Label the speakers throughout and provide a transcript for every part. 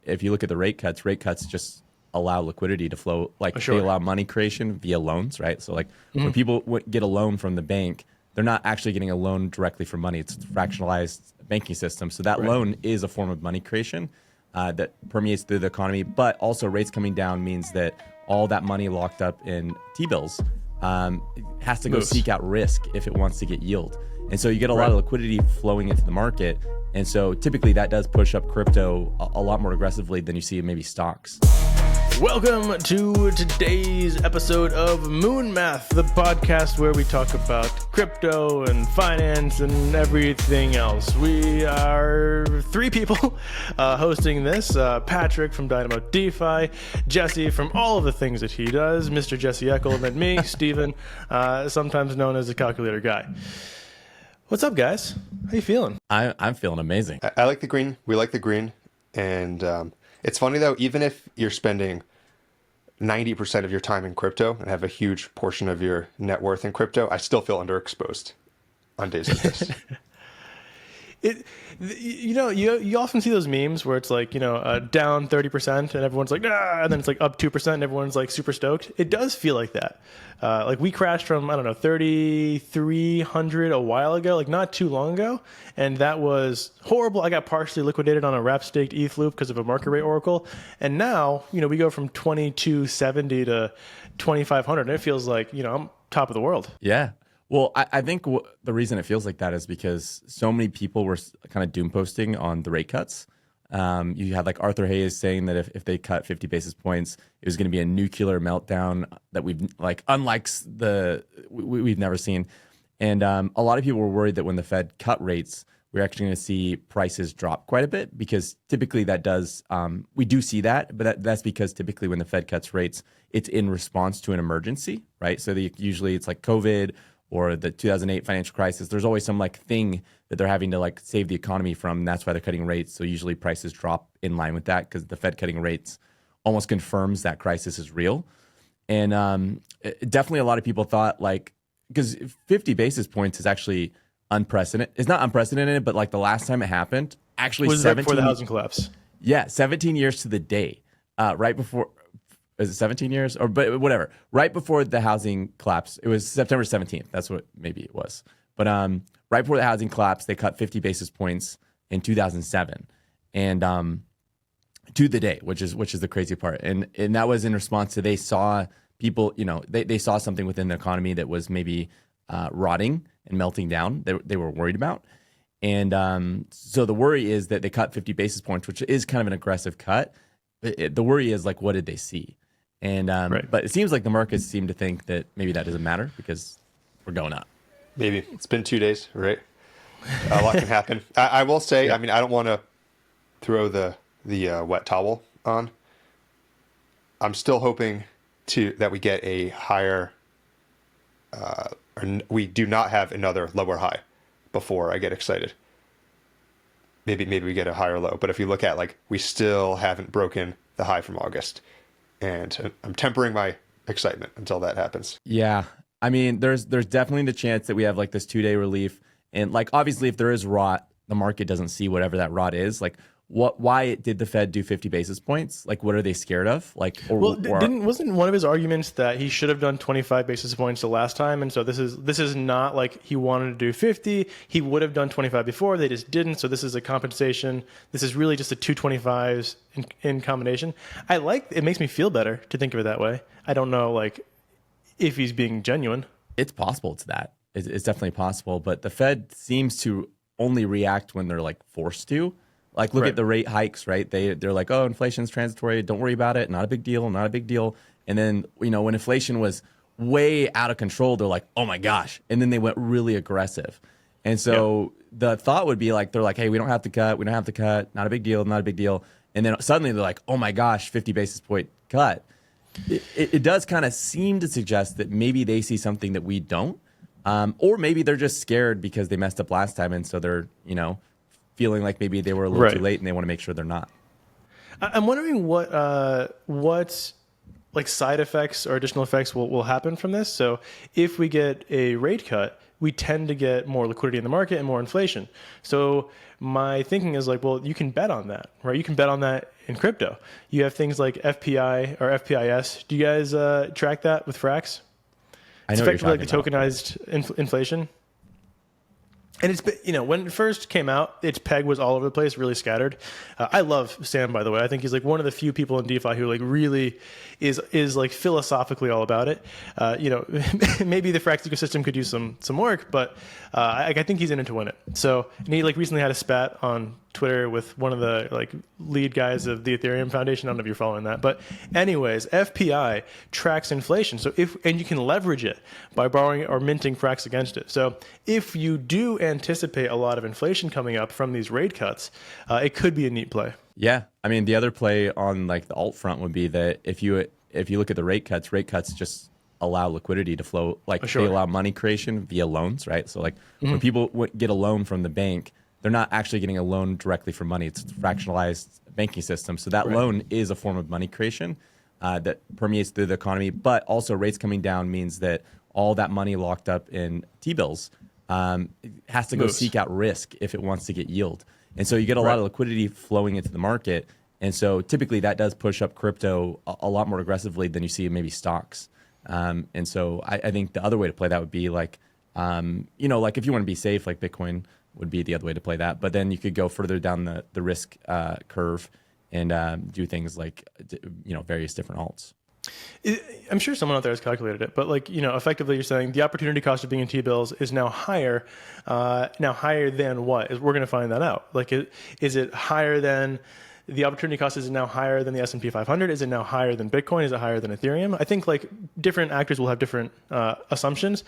Speaker 1: if you look at the rate cuts just allow liquidity to flow. Like
Speaker 2: Sure.
Speaker 1: they allow money creation via loans, right? So like when people get a loan from the bank, they're not actually getting a loan directly from money. It's a fractionalized banking system. So that loan is a form of money creation that permeates through the economy. But also rates coming down means that all that money locked up in T-bills has to go seek out risk if it wants to get yield. And so you get a lot of liquidity flowing into the market. And so typically that does push up crypto a lot more aggressively than you see in maybe stocks.
Speaker 2: Welcome to today's episode of Moon Math, the podcast where we talk about crypto and finance and everything else. We are three people hosting this. Patrick from Dynamo DeFi, Jesse from all of the things that he does, Mr. Jesse Eckel, and then me, Steven, sometimes known as the calculator guy. What's up, guys? How you feeling?
Speaker 1: I'm feeling amazing.
Speaker 3: I like the green. We like the green. And it's funny, though, even if you're spending 90% of your time in crypto and have a huge portion of your net worth in crypto, I still feel underexposed on days like this.
Speaker 2: You often see those memes where it's like, down 30% and everyone's like, ah, and then it's like up 2% and everyone's like super stoked. It does feel like that. Like we crashed from, 3,300 a while ago, like not too long ago. And that was horrible. I got partially liquidated on a wrap staked ETH loop because of a market rate oracle. And now, we go from 2,270 to 2,500 and it feels like, I'm top of the world.
Speaker 1: Yeah. Well, I think the reason it feels like that is because so many people were kind of doom posting on the rate cuts. You had like Arthur Hayes saying that if they cut 50 basis points, it was going to be a nuclear meltdown that we've never seen. And a lot of people were worried that when the Fed cut rates, we're actually going to see prices drop quite a bit because typically that does, we do see that, but that's because typically when the Fed cuts rates, it's in response to an emergency, right? So usually it's like COVID or the 2008 financial crisis. There's always some like thing that they're having to like save the economy from. And that's why they're cutting rates. So usually prices drop in line with that because the Fed cutting rates almost confirms that crisis is real. And definitely a lot of people thought like, because 50 basis points is actually unprecedented. It's not unprecedented, but like the last time it happened, actually
Speaker 2: Was right before the housing collapse.
Speaker 1: Yeah, 17 years to the day, right before. Is it 17 years but whatever? Right before the housing collapse, it was September 17th. That's what maybe it was. But right before the housing collapse, they cut 50 basis points in 2007, and to the day, which is the crazy part. And that was in response to they saw people, they saw something within the economy that was maybe rotting and melting down. They were worried about, and so the worry is that they cut 50 basis points, which is kind of an aggressive cut. The worry is like, what did they see? And but it seems like the markets seem to think that maybe that doesn't matter because we're going up.
Speaker 3: Maybe. It's been 2 days, right? A lot can happen. I will say, I mean, I don't want to throw the wet towel on. I'm still hoping that we get a higher, or we do not have another lower high before I get excited. Maybe we get a higher low. But if you look at like, we still haven't broken the high from August. And I'm tempering my excitement until that happens.
Speaker 1: Yeah. I mean, there's definitely the chance that we have like this 2-day relief. And like, obviously if there is rot, the market doesn't see whatever that rot is. Like why did the Fed do 50 basis points? Like, what are they scared of? Like,
Speaker 2: wasn't one of his arguments that he should have done 25 basis points the last time? And so this is not like he wanted to do 50. He would have done 25 before. They just didn't. So this is a compensation. This is really just a 225s in combination. It makes me feel better to think of it that way. I don't know, like, if he's being genuine.
Speaker 1: It's possible it's that. It's definitely possible. But the Fed seems to only react when they're like forced to. Like, look at the rate hikes, right? They're like, oh, inflation's transitory. Don't worry about it. Not a big deal. Not a big deal. And then, when inflation was way out of control, they're like, oh, my gosh. And then they went really aggressive. And so the thought would be like, they're like, hey, we don't have to cut. We don't have to cut. Not a big deal. Not a big deal. And then suddenly they're like, oh, my gosh, 50 basis point cut. It does kind of seem to suggest that maybe they see something that we don't. Or maybe they're just scared because they messed up last time. And so they're, feeling like maybe they were a little too late and they want to make sure they're not.
Speaker 2: I'm wondering what like side effects or additional effects will happen from this. So if we get a rate cut, we tend to get more liquidity in the market and more inflation. So my thinking is like, well, you can bet on that, right? You can bet on that in crypto. You have things like FPI or FPIS. Do you guys track that with Frax?
Speaker 1: I
Speaker 2: It's
Speaker 1: know what you're
Speaker 2: effectively like the
Speaker 1: talking about.
Speaker 2: tokenized inflation. And it's, when it first came out, its peg was all over the place, really scattered. I love Sam, by the way. I think he's like one of the few people in DeFi who like really is like philosophically all about it. Maybe the Frax ecosystem could use some work, but I think he's in it to win it. So, and he like recently had a spat on Twitter with one of the like lead guys of the Ethereum Foundation. I don't know if you're following that, but anyways, FPI tracks inflation. So and you can leverage it by borrowing or minting Frax against it. So if you do anticipate a lot of inflation coming up from these rate cuts, it could be a neat play.
Speaker 1: Yeah, I mean, the other play on like the alt front would be that if you look at the rate cuts just allow liquidity to flow. Like
Speaker 2: Sure.
Speaker 1: they allow money creation via loans, right? So like when people get a loan from the bank, they're not actually getting a loan directly for money. It's a fractionalized banking system. So that loan is a form of money creation that permeates through the economy. But also rates coming down means that all that money locked up in T-bills has to go seek out risk if it wants to get yield. And so you get a lot of liquidity flowing into the market. And so typically that does push up crypto a lot more aggressively than you see in maybe stocks. And so I think the other way to play that would be like, like if you want to be safe, like Bitcoin would be the other way to play that. But then you could go further down the risk curve and do things like, various different alts.
Speaker 2: I'm sure someone out there has calculated it, but effectively you're saying the opportunity cost of being in T-bills is now higher than what? We're going to find that out. Like, is it higher than the opportunity cost? Is it now higher than the S&P 500? Is it now higher than Bitcoin? Is it higher than Ethereum? I think like different actors will have different assumptions.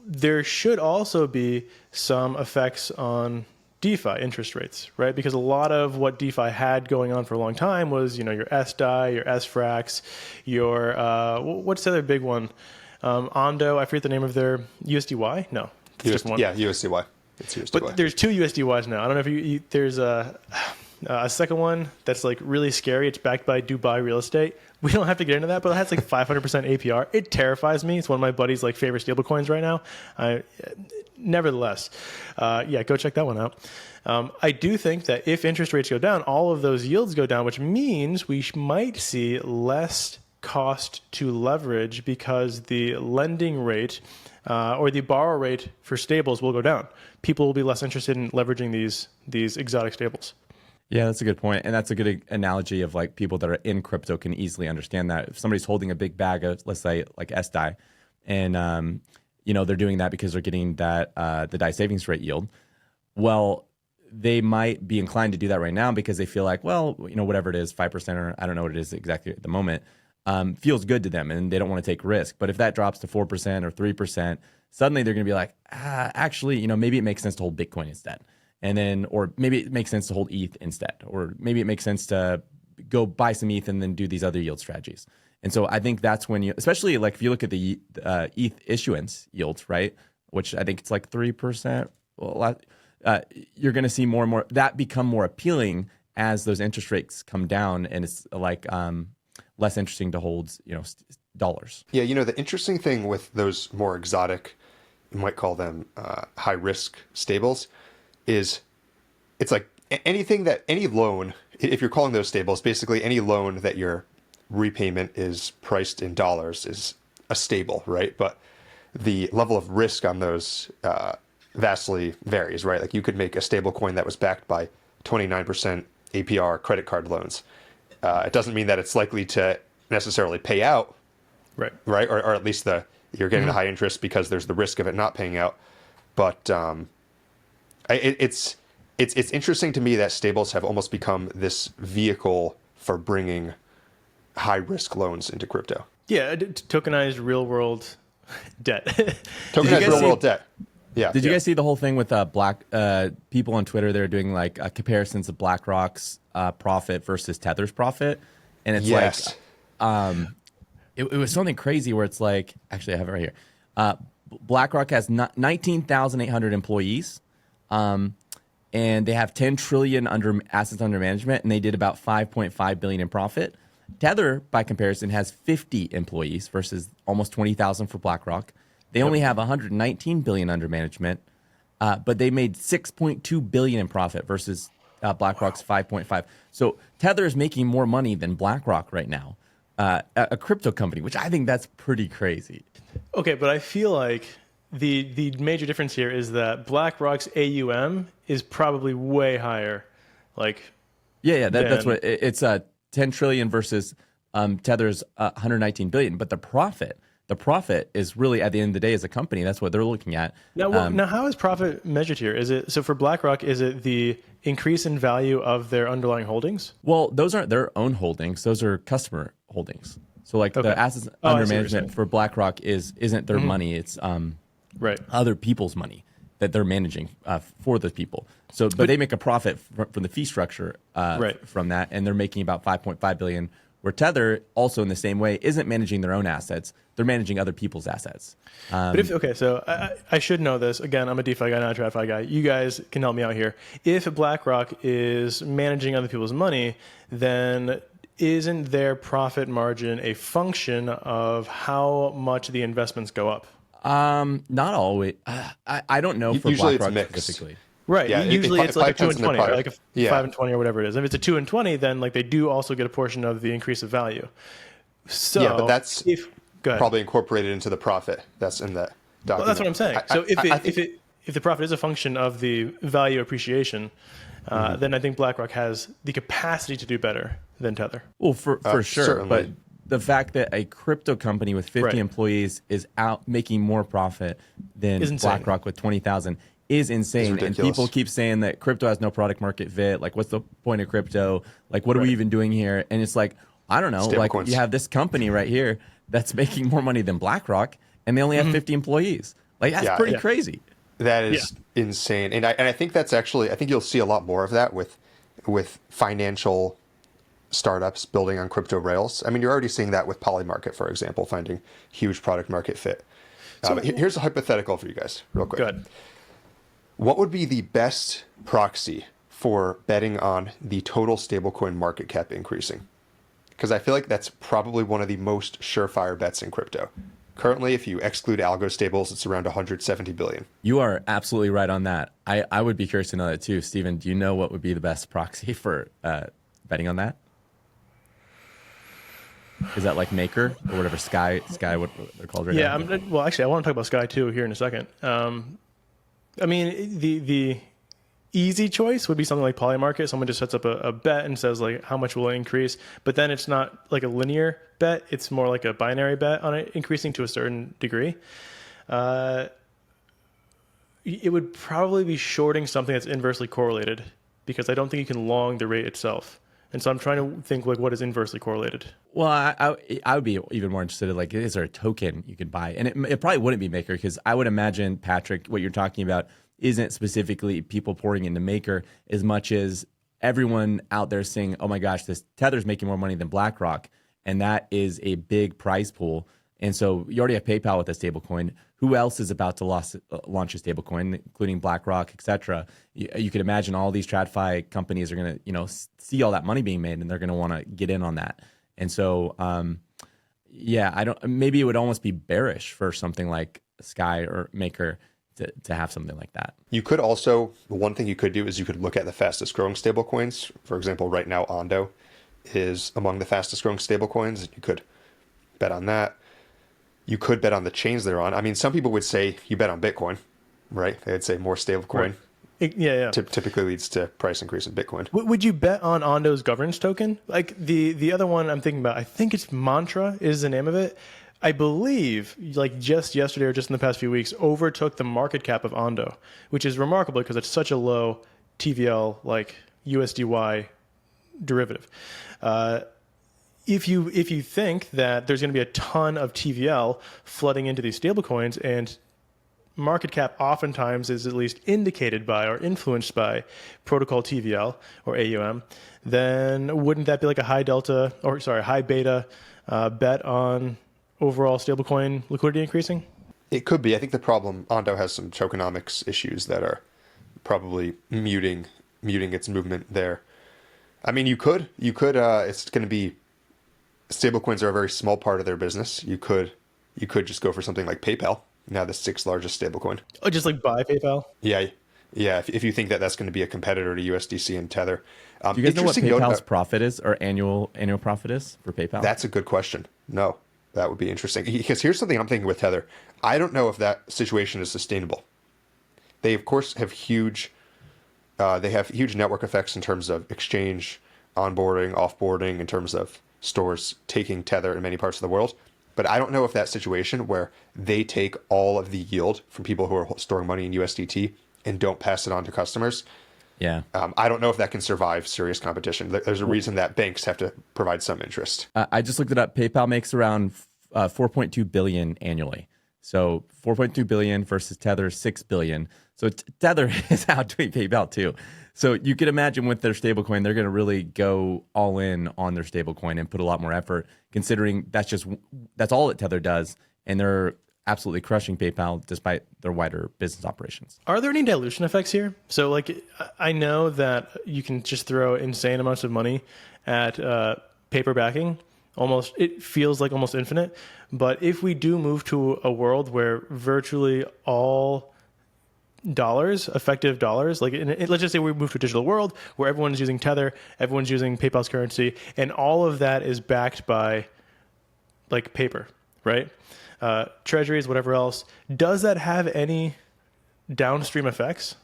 Speaker 2: There should also be some effects on DeFi interest rates, right? Because a lot of what DeFi had going on for a long time was, your SDAI, your SFrax, your, what's the other big one? Ondo, I forget the name of their USDY? No, it's just one.
Speaker 3: Yeah, USDY. It's USDY.
Speaker 2: But there's two USDYs now. I don't know if there's a second one that's like really scary. It's backed by Dubai real estate. We don't have to get into that, but it has like 500% APR. It terrifies me. It's one of my buddy's like favorite stablecoins right now. Nevertheless, go check that one out. I do think that if interest rates go down, all of those yields go down, which means we might see less cost to leverage because the lending rate or the borrow rate for stables will go down. People will be less interested in leveraging these exotic stables.
Speaker 1: Yeah, that's a good point. And that's a good analogy of like people that are in crypto can easily understand that. If somebody's holding a big bag of, let's say, like SDAI, and they're doing that because they're getting that the DAI savings rate yield. Well, they might be inclined to do that right now because they feel like, well, whatever it is, 5% or I don't know what it is exactly at the moment, feels good to them and they don't want to take risk. But if that drops to 4% or 3%, suddenly they're going to be like, actually, maybe it makes sense to hold Bitcoin instead. And then, or maybe it makes sense to hold ETH instead, or maybe it makes sense to go buy some ETH and then do these other yield strategies. And so I think that's when especially like if you look at the ETH issuance yields, right, which I think it's like 3%, you're going to see more and more that become more appealing as those interest rates come down, and it's like less interesting to hold, dollars.
Speaker 3: Yeah, the interesting thing with those more exotic, you might call them high risk stables, is it's like any loan, if you're calling those stables, basically any loan that your repayment is priced in dollars is a stable, right? But the level of risk on those vastly varies, right? Like you could make a stable coin that was backed by 29% APR credit card loans. It doesn't mean that it's likely to necessarily pay out,
Speaker 2: right?
Speaker 3: Or at least you're getting the high interest because there's the risk of it not paying out. But it's interesting to me that stables have almost become this vehicle for bringing high risk loans into crypto.
Speaker 2: Yeah, tokenized real world debt.
Speaker 3: Tokenized real world debt. Yeah.
Speaker 1: Did you guys see the whole thing with people on Twitter? They're doing like comparisons of BlackRock's profit versus Tether's profit, and it's like it was something crazy where it's like, actually I have it right here. BlackRock has 19,800 employees. And they have 10 trillion assets under management, and they did about 5.5 billion in profit. Tether, by comparison, has 50 employees versus almost 20,000 for BlackRock. They only have 119 billion under management, but they made 6.2 billion in profit versus BlackRock's 5.5. So Tether is making more money than BlackRock right now, a crypto company, which I think that's pretty crazy.
Speaker 2: Okay, but I feel like the major difference here is that BlackRock's AUM is probably way higher. Like,
Speaker 1: That's what it's 10 trillion versus Tether's 119 billion. But the profit is really at the end of the day as a company. That's what they're looking at.
Speaker 2: Now, how is profit measured here? Is it so for BlackRock? Is it the increase in value of their underlying holdings?
Speaker 1: Well, those aren't their own holdings; those are customer holdings. So, like the assets under management for BlackRock isn't their money; it's other people's money that they're managing for those people. So, but they make a profit from the fee structure from that, and they're making about 5.5 billion. Where Tether, also in the same way, isn't managing their own assets; they're managing other people's assets.
Speaker 2: So I should know this. Again, I'm a DeFi guy, not a TradFi guy. You guys can help me out here. If BlackRock is managing other people's money, then isn't their profit margin a function of how much the investments go up?
Speaker 1: Not always. I don't know for
Speaker 3: Usually
Speaker 1: BlackRock
Speaker 3: it's mixed.
Speaker 1: specifically.
Speaker 2: Right.
Speaker 3: Yeah,
Speaker 2: usually it's like a 2 and 20, or like a
Speaker 3: Yeah.
Speaker 2: 5 and 20 or whatever it is. If it's a 2 and 20, then like they do also get a portion of the increase of value. So
Speaker 3: Yeah, but that's
Speaker 2: go ahead.
Speaker 3: probably incorporated into the profit that's in that document.
Speaker 2: Well, that's what I'm saying. So if the profit is a function of the value appreciation, then I think BlackRock has the capacity to do better than Tether.
Speaker 1: Well, for sure.
Speaker 3: Certainly.
Speaker 1: But the fact that a crypto company with 50
Speaker 2: Right.
Speaker 1: employees is out making more profit than
Speaker 2: Is insane.
Speaker 1: BlackRock with 20,000 is insane. And
Speaker 3: ridiculous.
Speaker 1: people keep saying that crypto has no product market fit. Like, what's the point of crypto? Like, what are we even doing here? And it's like, I don't know. Like,
Speaker 3: Stablecoins.
Speaker 1: you have this company right here that's making more money than BlackRock, and they only have 50 employees. Like, that's pretty crazy.
Speaker 3: That is insane, and I think that's actually, I think you'll see a lot more of that with financial startups building on crypto rails. I mean, you're already seeing that with Polymarket, for example, finding huge product market fit. Here's a hypothetical for you guys, real quick.
Speaker 2: Good.
Speaker 3: What would be the best proxy for betting on the total stablecoin market cap increasing? Because I feel like that's probably one of the most surefire bets in crypto. Currently, if you exclude algo stables, it's around 170 billion.
Speaker 1: You are absolutely right on that. I would be curious to know that too. Steven, do you know what would be the best proxy for betting on that? Is that like Maker or whatever, Sky, what they're called right now?
Speaker 2: Well, actually, I want to talk about Sky too here in a second. I mean, the easy choice would be something like Polymarket. Someone just sets up a bet and says like how much will it increase, but then it's not like a linear bet. It's more like a binary bet on it increasing to a certain degree. It would probably be shorting something that's inversely correlated, because I don't think you can long the rate itself. And so I'm trying to think like what is inversely correlated.
Speaker 1: Well, I would be even more interested in like, is there a token you could buy? And it probably wouldn't be Maker, because I would imagine, Patrick, what you're talking about isn't specifically people pouring into Maker as much as everyone out there saying, oh my gosh, this Tether's making more money than BlackRock. And that is a big prize pool. And so you already have PayPal with a stablecoin. Who else is about to launch a stablecoin, including BlackRock, et cetera? You could imagine all these TradFi companies are going to, see all that money being made, and they're going to want to get in on that. And so, maybe it would almost be bearish for something like Sky or Maker to have something like that.
Speaker 3: You could also, one thing you could do is you could look at the fastest growing stablecoins. For example, right now, Ondo is among the fastest growing stablecoins. You could bet on that. You could bet on the chains they're on. I mean, some people would say you bet on Bitcoin, right? They'd say more stablecoin.
Speaker 2: Right.
Speaker 3: Typically leads to price increase in Bitcoin.
Speaker 2: Would you bet on Ondo's governance token? Like the other one I'm thinking about, I think it's Mantra is the name of it. I believe, like just yesterday or just in the past few weeks, overtook the market cap of Ondo, which is remarkable because it's such a low TVL, like USDY derivative. If you think that there's going to be a ton of TVL flooding into these stablecoins, and market cap oftentimes is at least indicated by or influenced by protocol TVL or AUM, then wouldn't that be like a high beta bet on overall stablecoin liquidity increasing?
Speaker 3: It could be. I think the problem, Ondo has some tokenomics issues that are probably muting its movement there. I mean, you could. It's going to be, stablecoins are a very small part of their business. You could just go for something like PayPal, now the 6th largest stablecoin.
Speaker 2: Oh, just like buy PayPal?
Speaker 3: Yeah, Yeah, if you think that that's going to be a competitor to USDC and Tether.
Speaker 1: Do you guys know what
Speaker 3: Interesting note
Speaker 1: PayPal's
Speaker 3: about-
Speaker 1: profit is, or annual profit is for PayPal?
Speaker 3: That's a good question. No, that would be interesting. Because here's something I'm thinking with Tether. I don't know if that situation is sustainable. They, of course, have huge network effects in terms of exchange, onboarding, offboarding, in terms of stores taking Tether in many parts of the world. But I don't know if that situation where they take all of the yield from people who are storing money in USDT and don't pass it on to customers.
Speaker 1: Yeah.
Speaker 3: I don't know if that can survive serious competition. There's a reason that banks have to provide some interest.
Speaker 1: I just looked it up. PayPal makes around 4.2 billion annually. So 4.2 billion versus Tether 6 billion. So Tether is outdoing PayPal too. So you can imagine with their stablecoin, they're going to really go all in on their stablecoin and put a lot more effort, considering that's all that Tether does, and they're absolutely crushing PayPal despite their wider business operations.
Speaker 2: Are there any dilution effects here? So, like, I know that you can just throw insane amounts of money at paper backing. It feels like almost infinite. But if we do move to a world where virtually all effective dollars, like let's just say we move to a digital world where everyone's using Tether, everyone's using PayPal's currency, and all of that is backed by like paper, right? Treasuries, whatever else. Does that have any downstream effects?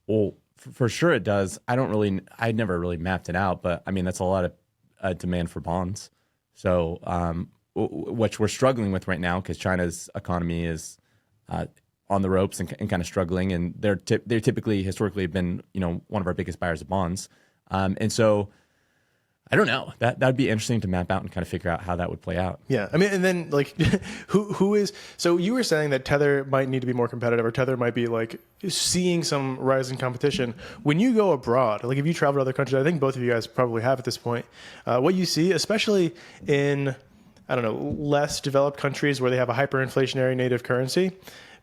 Speaker 1: Well, for sure it does. I never really mapped it out, but I mean, that's a lot of demand for bonds. So, which we're struggling with right now because China's economy is on the ropes and kind of struggling, and they're typically historically been one of our biggest buyers of bonds, and so I don't know, that'd be interesting to map out and kind of figure out how that would play out.
Speaker 2: Yeah, I mean, and then like, who is? So you were saying that Tether might need to be more competitive, or Tether might be like seeing some rise in competition. When you go abroad, like if you travel to other countries, I think both of you guys probably have at this point. What you see, especially in less developed countries where they have a hyperinflationary native currency,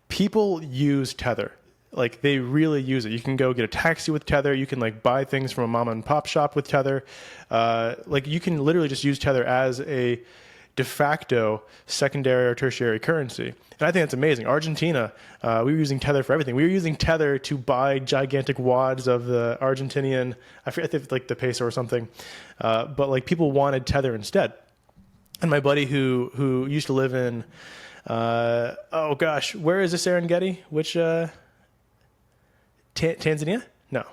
Speaker 2: people use Tether. Like they really use it. You can go get a taxi with Tether. You can like buy things from a mom and pop shop with Tether. Like you can literally just use Tether as a de facto secondary or tertiary currency. And I think that's amazing. Argentina, we were using Tether for everything. We were using Tether to buy gigantic wads of the Argentinian, I forget, like the peso or something. But like people wanted Tether instead. And my buddy who used to live in, where is this Serengeti? Which, Tanzania? No.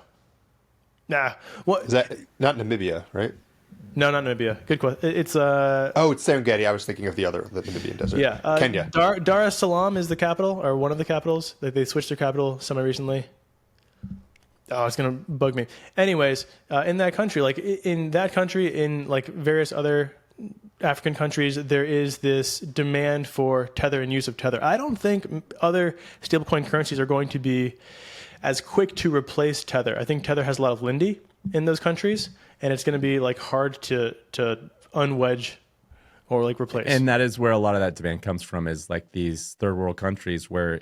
Speaker 2: Nah. What?
Speaker 3: Is that not Namibia, right?
Speaker 2: No, not Namibia. Good question. It's
Speaker 3: it's Serengeti. I was thinking of the Namibian desert.
Speaker 2: Yeah.
Speaker 3: Kenya.
Speaker 2: Dar es Salaam is the capital, or one of the capitals. They switched their capital semi-recently. Oh, it's going to bug me. Anyways, in that country, in like various other African countries, there is this demand for Tether and use of Tether. I don't think other stablecoin currencies are going to be as quick to replace Tether. I think Tether has a lot of Lindy in those countries, and it's going to be like hard to unwedge or like replace.
Speaker 1: And that is where a lot of that demand comes from, is like these third world countries where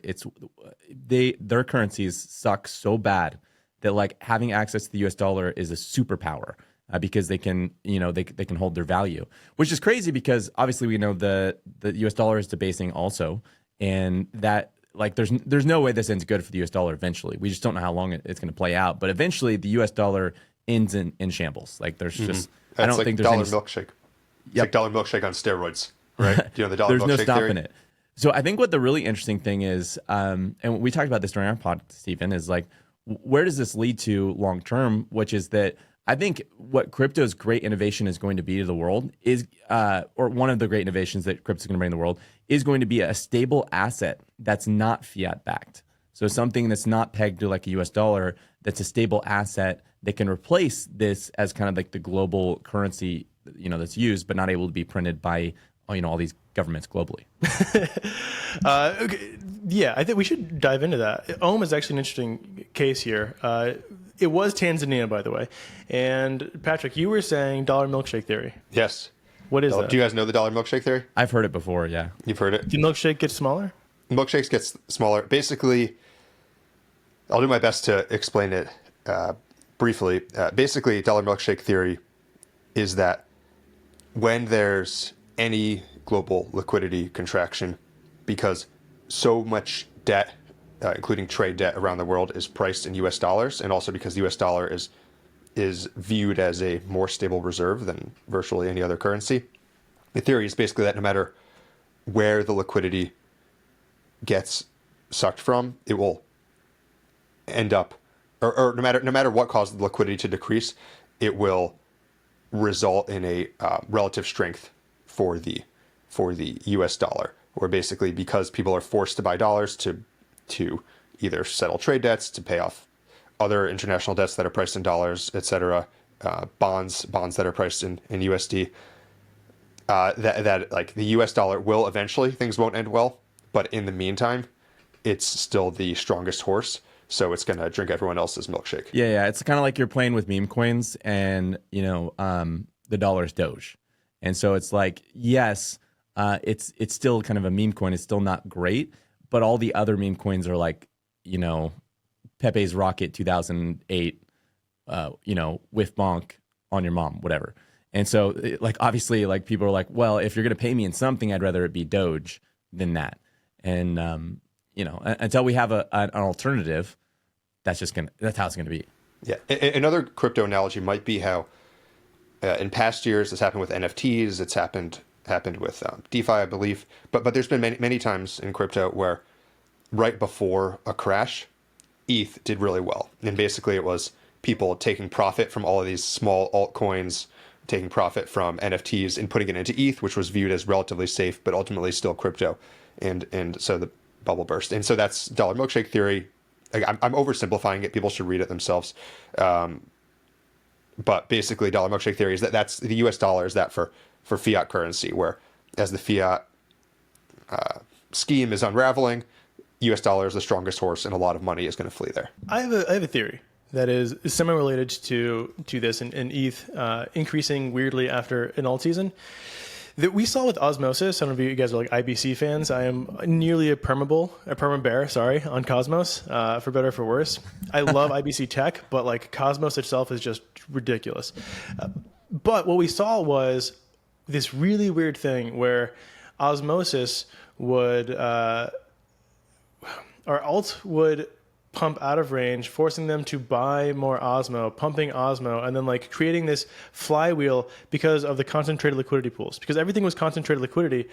Speaker 1: their currencies suck so bad that like having access to the US dollar is a superpower. Because they can, they can hold their value, which is crazy because obviously we know the U.S. dollar is debasing also, and that like there's no way this ends good for the U.S. dollar eventually. We just don't know how long it's going to play out, but eventually the U.S. dollar ends in shambles. Like there's just I don't think there's
Speaker 3: dollar milkshake. It's like dollar milkshake on steroids, right? Do you know the dollar
Speaker 1: there's
Speaker 3: milkshake
Speaker 1: no stopping
Speaker 3: theory?
Speaker 1: it. So I think what the really interesting thing is, and we talked about this during our pod, Stephen, is like where does this lead to long term? Which is that I think what crypto's great innovation is going to be to the world is, or one of the great innovations that crypto's going to bring to the world is going to be a stable asset that's not fiat backed. So something that's not pegged to like a US dollar, that's a stable asset that can replace this as kind of like the global currency, that's used, but not able to be printed by, all these governments globally.
Speaker 2: Okay. Yeah, I think we should dive into that. Ohm is actually an interesting case here. It was Tanzania, by the way. And Patrick, you were saying dollar milkshake theory.
Speaker 3: Yes.
Speaker 2: What is that?
Speaker 3: Do you guys know the dollar milkshake theory?
Speaker 1: I've heard it before, yeah.
Speaker 3: You've heard it?
Speaker 2: Do milkshake get smaller?
Speaker 3: Milkshakes get smaller. Basically, I'll do my best to explain it briefly. Basically, dollar milkshake theory is that when there's any global liquidity contraction, because so much debt including trade debt around the world, is priced in US dollars, and also because the US dollar is viewed as a more stable reserve than virtually any other currency. The theory is basically that no matter where the liquidity gets sucked from, it will end up, or no matter what caused the liquidity to decrease, it will result in a relative strength for the U.S. dollar, where basically because people are forced to buy dollars to either settle trade debts, to pay off other international debts that are priced in dollars, etc., bonds that are priced in USD. That like the U.S. dollar will eventually, things won't end well, but in the meantime, it's still the strongest horse, so it's gonna drink everyone else's milkshake.
Speaker 1: Yeah. It's kind of like you're playing with meme coins, and the dollar's Doge, and so it's like, yes, it's still kind of a meme coin. It's still not great, but all the other meme coins are like, Pepe's Rocket 2008, with bonk on your mom, whatever. And so, like, obviously, like, people are like, well, if you're going to pay me in something, I'd rather it be Doge than that. And, until we have an alternative, that's how it's going to be.
Speaker 3: Yeah. Another crypto analogy might be how in past years, it's happened with NFTs. It's happened with DeFi, I believe. But there's been many times in crypto where right before a crash, ETH did really well. And basically it was people taking profit from all of these small altcoins, taking profit from NFTs and putting it into ETH, which was viewed as relatively safe, but ultimately still crypto. And so the bubble burst. And so that's dollar milkshake theory. Like, I'm oversimplifying it. People should read it themselves. But basically dollar milkshake theory is that's the US dollar is that for fiat currency, where as the fiat scheme is unraveling, US dollar is the strongest horse and a lot of money is going to flee there. I have
Speaker 2: a theory that is semi-related to this and ETH increasing weirdly after an alt season that we saw with Osmosis. I don't know if you guys are like IBC fans. I am nearly a perma bear, on Cosmos, for better or for worse. I love IBC tech, but like Cosmos itself is just ridiculous. But what we saw was this really weird thing where Osmosis would, our alt would pump out of range, forcing them to buy more Osmo, pumping Osmo, and then like creating this flywheel because of the concentrated liquidity pools. Because everything was concentrated liquidity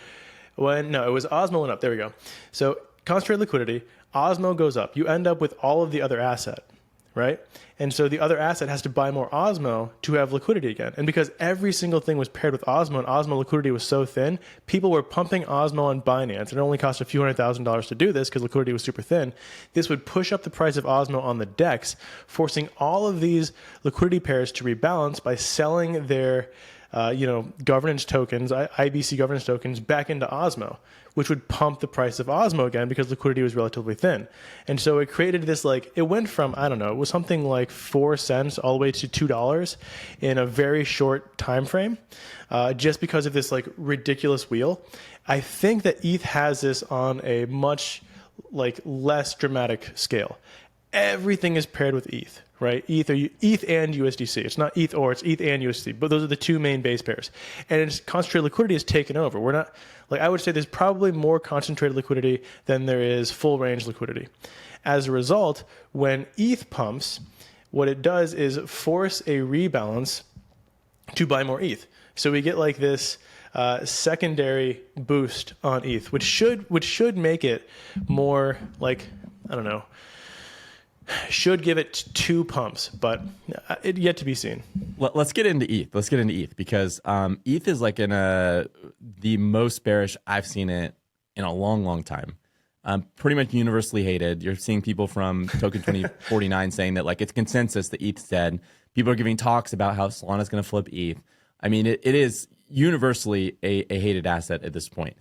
Speaker 2: it was Osmo went up. There we go. So concentrated liquidity, Osmo goes up. You end up with all of the other asset, right? And so the other asset has to buy more Osmo to have liquidity again. And because every single thing was paired with Osmo and Osmo liquidity was so thin, people were pumping Osmo on Binance. It only cost a few $100,000 to do this because liquidity was super thin. This would push up the price of Osmo on the DEX, forcing all of these liquidity pairs to rebalance by selling their governance tokens, IBC governance tokens, back into Osmo, which would pump the price of Osmo again because liquidity was relatively thin. And so it created this, it went from, it was something like 4 cents all the way to $2 in a very short time frame, just because of this ridiculous wheel. I think that ETH has this on a much less dramatic scale. Everything is paired with ETH, right? ETH and USDC. It's not ETH it's ETH and USDC, but those are the two main base pairs. And it's concentrated liquidity has taken over. We're not, I would say there's probably more concentrated liquidity than there is full range liquidity. As a result, when ETH pumps, what it does is force a rebalance to buy more ETH. So we get this secondary boost on ETH, which should make it more should give it 2 pumps, but it yet to be seen.
Speaker 1: Let's get into ETH. Because ETH is in the most bearish I've seen it in a long, long time. Pretty much universally hated. You're seeing people from Token 2049 saying that it's consensus that ETH's dead. People are giving talks about how Solana's going to flip ETH. I mean, it is universally a hated asset at this point.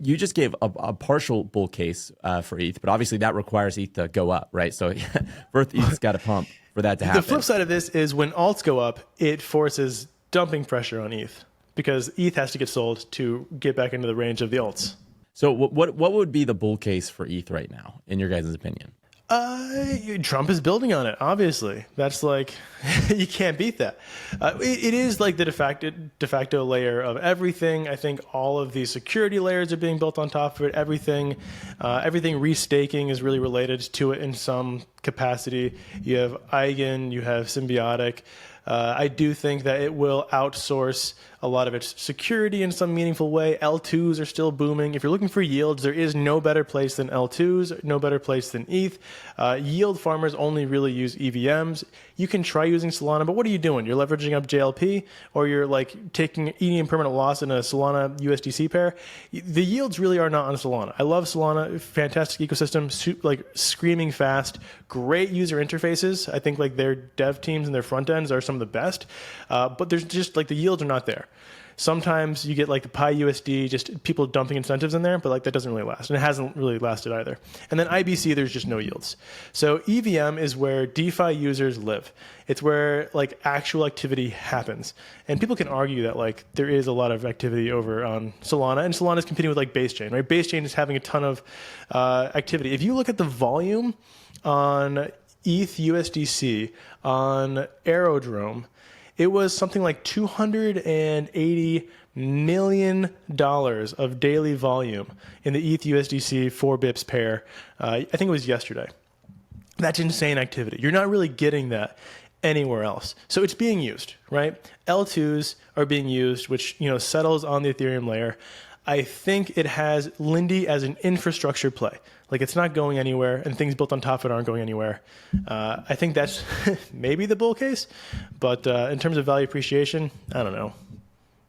Speaker 1: You just gave a partial bull case for ETH, but obviously that requires ETH to go up, right? So first ETH's got to pump for that to happen.
Speaker 2: The flip side of this is when alts go up, it forces dumping pressure on ETH because ETH has to get sold to get back into the range of the alts.
Speaker 1: So what would be the bull case for ETH right now, in your guys' opinion?
Speaker 2: Trump is building on it. Obviously, that's like you can't beat that. It is like the de facto layer of everything. I think all of these security layers are being built on top of it. Everything restaking is really related to it in some capacity. You have Eigen, you have Symbiotic. I do think that it will outsource a lot of its security in some meaningful way. L2s are still booming. If you're looking for yields, there is no better place than L2s, no better place than ETH. Yield farmers only really use EVMs. You can try using Solana, but what are you doing? You're leveraging up JLP, or you're like eating permanent loss in a Solana USDC pair. The yields really are not on Solana. I love Solana, fantastic ecosystem, like screaming fast, great user interfaces. I think like their dev teams and their front ends are some of the best, but there's just like the yields are not there. Sometimes you get like the Pi USD, just people dumping incentives in there, but like that doesn't really last, and it hasn't really lasted either. And then IBC, there's just no yields. So EVM is where DeFi users live. It's where like actual activity happens, and people can argue that like there is a lot of activity over on Solana, and Solana is competing with like Base Chain, right? Base Chain is having a ton of activity. If you look at the volume on ETH USDC on Aerodrome, it was something like $280 million of daily volume in the ETH USDC 4 bips pair. I think it was yesterday. That's insane activity. You're not really getting that anywhere else. So it's being used, right? L2s are being used, which settles on the Ethereum layer. I think it has Lindy as an infrastructure play. Like it's not going anywhere, and things built on top of it aren't going anywhere. I think that's maybe the bull case, but in terms of value appreciation, I don't know.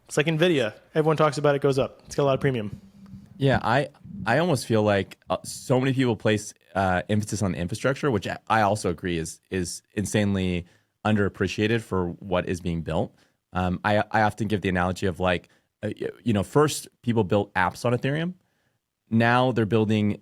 Speaker 2: It's like NVIDIA. Everyone talks about it, goes up. It's got a lot of premium.
Speaker 1: Yeah, I almost feel like so many people place emphasis on the infrastructure, which I also agree is insanely underappreciated for what is being built. I often give the analogy of like, first people built apps on Ethereum. Now they're building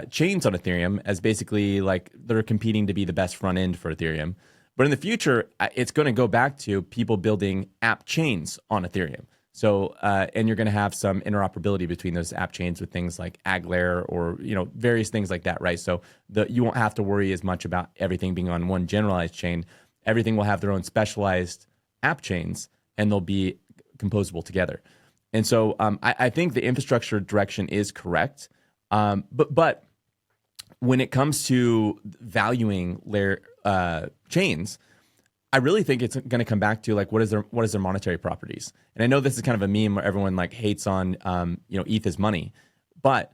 Speaker 1: chains on Ethereum as basically like they're competing to be the best front end for Ethereum. But in the future, it's going to go back to people building app chains on Ethereum. So, and you're going to have some interoperability between those app chains with things like Aglair or, various things like that, right? So you won't have to worry as much about everything being on one generalized chain. Everything will have their own specialized app chains, and they'll be composable together. And so I think the infrastructure direction is correct. But when it comes to valuing layer chains, I really think it's going to come back to like what is their monetary properties. And I know this is kind of a meme where everyone like hates on ETH is money, but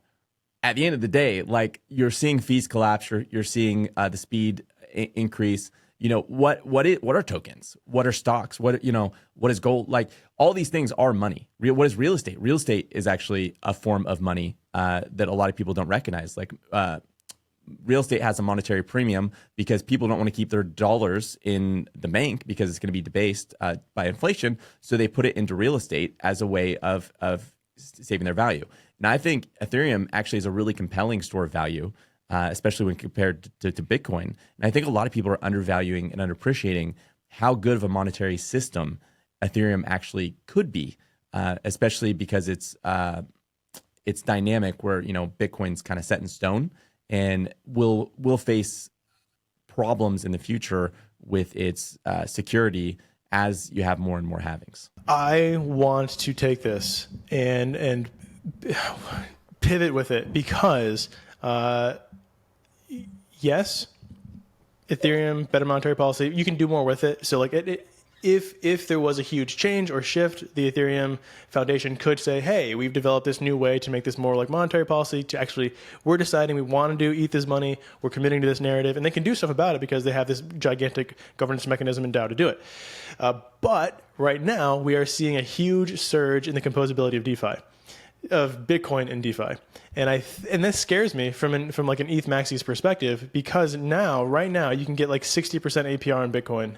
Speaker 1: at the end of the day, like you're seeing fees collapse, you're seeing the speed increase. What are tokens? What are stocks? What is gold? Like all these things are money. What is real estate? Real estate is actually a form of money that a lot of people don't recognize. Like real estate has a monetary premium because people don't want to keep their dollars in the bank because it's going to be debased by inflation. So they put it into real estate as a way of saving their value. And I think Ethereum actually is a really compelling store of value. Especially when compared to Bitcoin. And I think a lot of people are undervaluing and underappreciating how good of a monetary system Ethereum actually could be, especially because it's dynamic where, Bitcoin's kind of set in stone and will face problems in the future with its security as you have more and more halvings.
Speaker 2: I want to take this and pivot with it because yes, Ethereum, better monetary policy. You can do more with it. So like if there was a huge change or shift, the Ethereum Foundation could say, hey, we've developed this new way to make this more like monetary policy to actually, we're deciding we want to do ETH as money. We're committing to this narrative. And they can do stuff about it because they have this gigantic governance mechanism in DAO to do it. But right now, we are seeing a huge surge in the composability of DeFi, of Bitcoin and DeFi. And this scares me from like an ETH Maxis perspective, because right now you can get like 60% APR on Bitcoin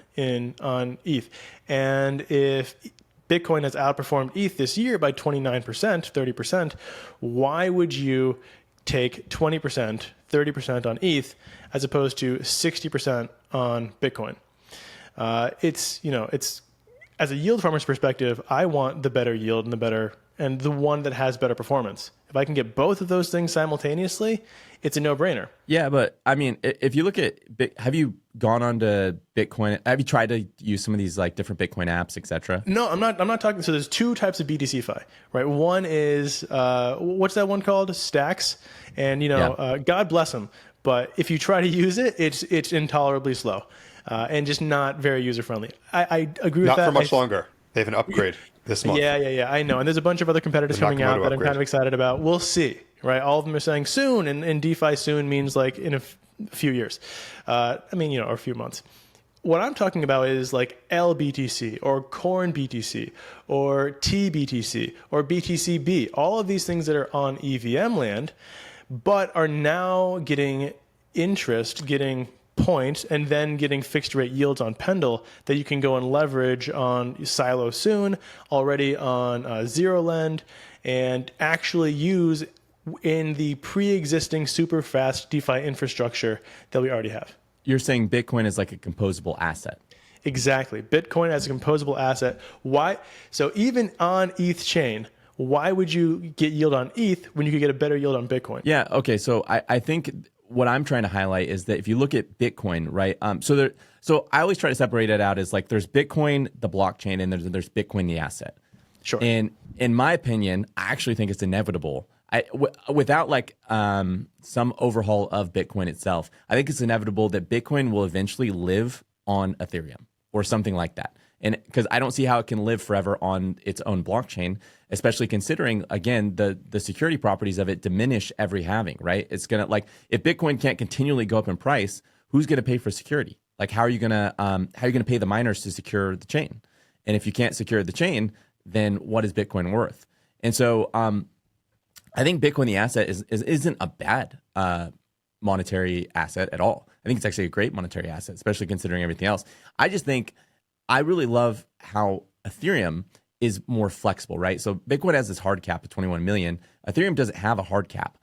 Speaker 2: on ETH. And if Bitcoin has outperformed ETH this year by 29%, 30%, why would you take 20%, 30% on ETH as opposed to 60% on Bitcoin? It's as a yield farmer's perspective, I want the better yield and the better and the one that has better performance. If I can get both of those things simultaneously, it's a no-brainer.
Speaker 1: Yeah, but I mean, if you look at, have you gone on to Bitcoin? Have you tried to use some of these like different Bitcoin apps, etc.?
Speaker 2: No, I'm not talking. So there's two types of BTC-Fi, right? One is, what's that one called? Stacks. And, God bless them. But if you try to use it, it's intolerably slow and just not very user-friendly. I agree with
Speaker 3: Not
Speaker 2: that.
Speaker 3: for much longer. They have an upgrade this month.
Speaker 2: Yeah. I know. And there's a bunch of other competitors coming out that I'm kind of excited about. We'll see, right? All of them are saying soon, and DeFi soon means like in a few years. Or a few months. What I'm talking about is like LBTC or Corn BTC or TBTC or BTCB. All of these things that are on EVM land, but are now getting interest, getting points, and then getting fixed rate yields on Pendle that you can go and leverage on Silo soon, already on Zero Lend, and actually use in the pre-existing super fast DeFi infrastructure that we already have.
Speaker 1: You're saying Bitcoin is like a composable asset.
Speaker 2: Exactly. Bitcoin as a composable asset. Why? So even on ETH chain, why would you get yield on ETH when you could get a better yield on Bitcoin?
Speaker 1: Yeah. Okay. So I think what I'm trying to highlight is that if you look at Bitcoin, right? So I always try to separate it out as like there's Bitcoin, the blockchain, and there's Bitcoin, the asset.
Speaker 2: Sure.
Speaker 1: And in my opinion, I actually think it's inevitable. Without like some overhaul of Bitcoin itself, I think it's inevitable that Bitcoin will eventually live on Ethereum or something like that. And because I don't see how it can live forever on its own blockchain, especially considering, again, the security properties of it diminish every halving, right? It's going to, like, if Bitcoin can't continually go up in price, who's going to pay for security? Like, how are you going to pay the miners to secure the chain? And if you can't secure the chain, then what is Bitcoin worth? And so I think Bitcoin, the asset, isn't a bad monetary asset at all. I think it's actually a great monetary asset, especially considering everything else. I just think I really love how Ethereum is more flexible, right? So Bitcoin has this hard cap of 21 million. Ethereum doesn't have a hard cap.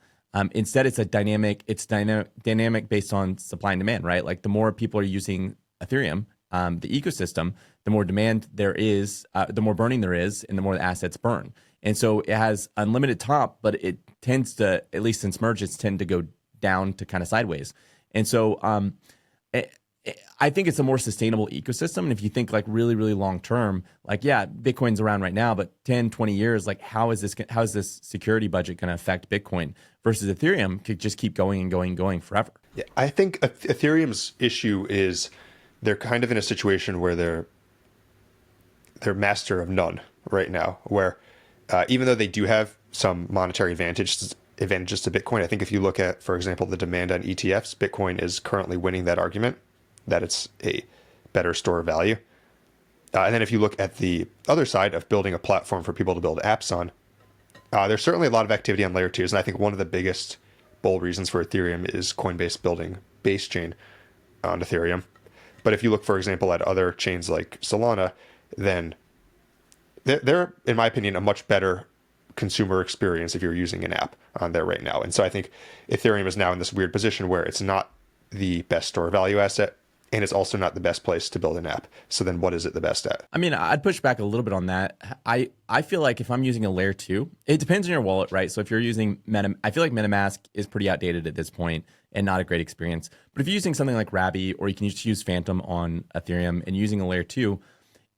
Speaker 1: Instead, it's dynamic based on supply and demand, right? Like the more people are using Ethereum, the ecosystem, the more demand there is, the more burning there is, and the more the assets burn. And so it has unlimited top, but it tends to, at least since merge, it's tend to go down to kind of sideways. And so I think it's a more sustainable ecosystem. And if you think like really, really long term, like, yeah, Bitcoin's around right now, but 10, 20 years, like how is this security budget going to affect Bitcoin versus Ethereum could just keep going and going and going forever?
Speaker 3: Yeah, I think Ethereum's issue is they're kind of in a situation where they're master of none right now, where even though they do have some monetary advantages to Bitcoin, I think if you look at, for example, the demand on ETFs, Bitcoin is currently winning that argument that it's a better store of value. And then if you look at the other side of building a platform for people to build apps on, there's certainly a lot of activity on layer 2s. And I think one of the biggest bold reasons for Ethereum is Coinbase building base chain on Ethereum. But if you look, for example, at other chains like Solana, then they're, in my opinion, a much better consumer experience if you're using an app on there right now. And so I think Ethereum is now in this weird position where it's not the best store value asset, and it's also not the best place to build an app. So then what is it the best at?
Speaker 1: I mean, I'd push back a little bit on that. I feel like if I'm using a layer 2, it depends on your wallet, right? So if you're using I feel like MetaMask is pretty outdated at this point and not a great experience. But if you're using something like Rabi, or you can just use Phantom on Ethereum and using a layer 2,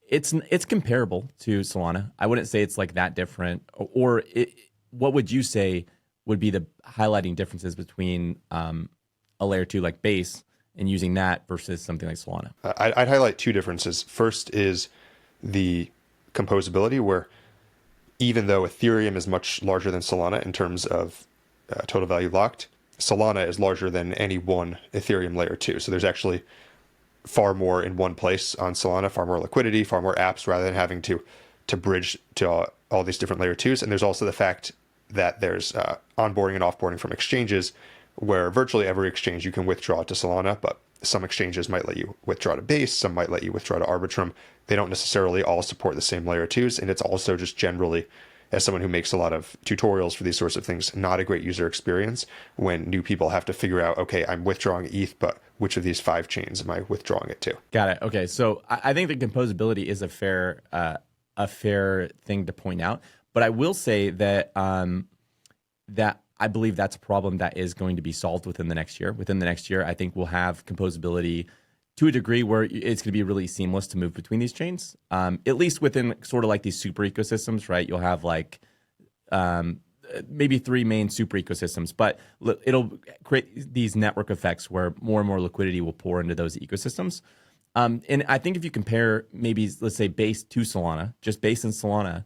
Speaker 1: it's comparable to Solana. I wouldn't say it's like that different. What would you say would be the highlighting differences between a layer 2 like Base and using that versus something like Solana?
Speaker 3: I'd highlight two differences. First is the composability, where even though Ethereum is much larger than Solana in terms of total value locked, Solana is larger than any one Ethereum layer 2. So there's actually far more in one place on Solana, far more liquidity, far more apps, rather than having to bridge to all these different layer 2s. And there's also the fact that there's onboarding and offboarding from exchanges, where virtually every exchange you can withdraw to Solana, but some exchanges might let you withdraw to Base, some might let you withdraw to Arbitrum. They don't necessarily all support the same layer 2s, and it's also just generally, as someone who makes a lot of tutorials for these sorts of things, not a great user experience when new people have to figure out, okay, I'm withdrawing ETH, but which of these 5 chains am I withdrawing it to?
Speaker 1: Got it. Okay, so I think the composability is a fair thing to point out. But I will say that that I believe that's a problem that is going to be solved within the next year. Within the next year, I think we'll have composability to a degree where it's going to be really seamless to move between these chains, at least within sort of like these super ecosystems, right? You'll have like maybe 3 main super ecosystems, but it'll create these network effects where more and more liquidity will pour into those ecosystems. And I think if you compare maybe, let's say, Base to Solana, just Base and Solana,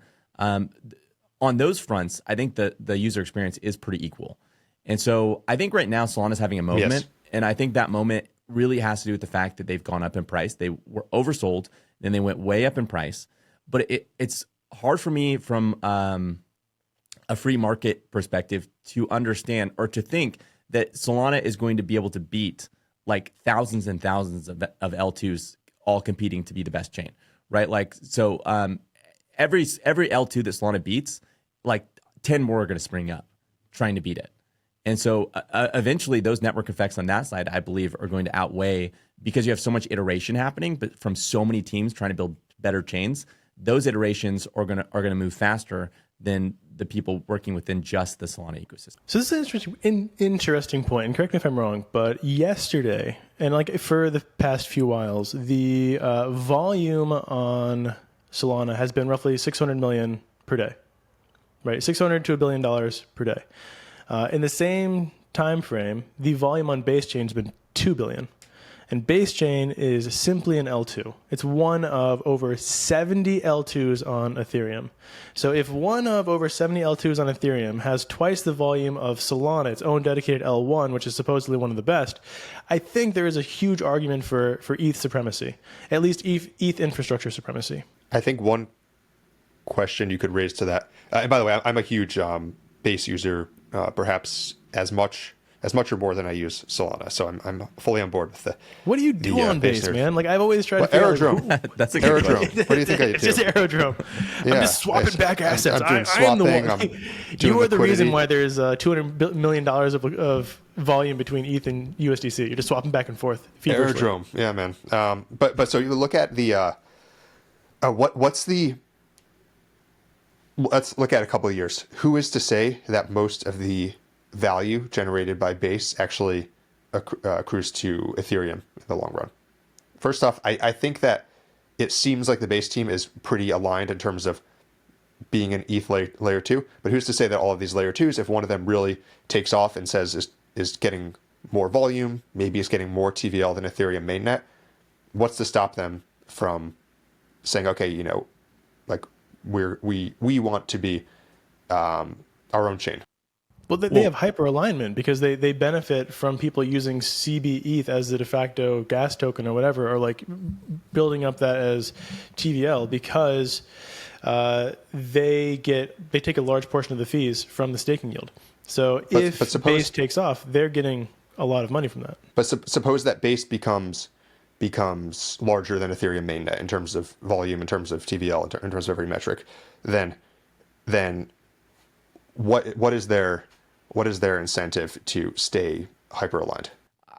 Speaker 1: on those fronts, I think the user experience is pretty equal. And so I think right now Solana's having a moment,
Speaker 3: Yes.
Speaker 1: and I think that moment really has to do with the fact that they've gone up in price. They were oversold, then they went way up in price. But it's hard for me from a free market perspective to understand or to think that Solana is going to be able to beat like thousands and thousands of L2s all competing to be the best chain, right? Like, so every L2 that Solana beats, like 10 more are going to spring up trying to beat it. And so eventually those network effects on that side, I believe, are going to outweigh, because you have so much iteration happening, but from so many teams trying to build better chains, those iterations are going to move faster than the people working within just the Solana ecosystem.
Speaker 2: So this is an interesting point, and correct me if I'm wrong, but yesterday, and like for the past few whiles, the volume on Solana has been roughly 600 million per day, right? 600 to $1 billion per day. In the same time frame, the volume on Base Chain has been 2 billion. And Base Chain is simply an L2. It's one of over 70 L2s on Ethereum. So if one of over 70 L2s on Ethereum has twice the volume of Solana, its own dedicated L1, which is supposedly one of the best, I think there is a huge argument for ETH supremacy, at least ETH infrastructure supremacy.
Speaker 3: I think one question you could raise to that, and by the way, I'm a huge Base user, perhaps as much or more than I use Solana. So I'm fully on board with the.
Speaker 2: What do you do on Base, man? Like, I've always tried to figure
Speaker 3: Aerodrome.
Speaker 2: out.
Speaker 1: That's a good
Speaker 3: Aerodrome.
Speaker 1: question.
Speaker 3: What do you think I do?
Speaker 2: It's just Aerodrome.
Speaker 3: Yeah,
Speaker 2: I'm just swapping back assets.
Speaker 3: I'm doing
Speaker 2: I'm the
Speaker 3: swapping,
Speaker 2: one.
Speaker 3: I'm doing
Speaker 2: You are the reason
Speaker 3: liquidity.
Speaker 2: why there's $200 million of volume between ETH and USDC. You're just swapping back and forth. feverishly.
Speaker 3: Aerodrome. Yeah, man. But so you look at the what's the. Let's look at a couple of years. Who is to say that most of the value generated by Base actually accrues to Ethereum in the long run? First off, I think that it seems like the Base team is pretty aligned in terms of being an ETH layer 2, but who's to say that all of these layer 2s, if one of them really takes off and says is getting more volume, maybe is getting more TVL than Ethereum mainnet, what's to stop them from saying, okay, you know, like we want to be our own chain?
Speaker 2: Well, they have hyper alignment because they benefit from people using CB ETH as the de facto gas token or whatever, or like building up that as TVL, because they take a large portion of the fees from the staking yield. So if Base takes off, they're getting a lot of money from that.
Speaker 3: But suppose that Base becomes larger than Ethereum mainnet in terms of volume, in terms of TVL, in terms of every metric, then what is their incentive to stay hyper aligned?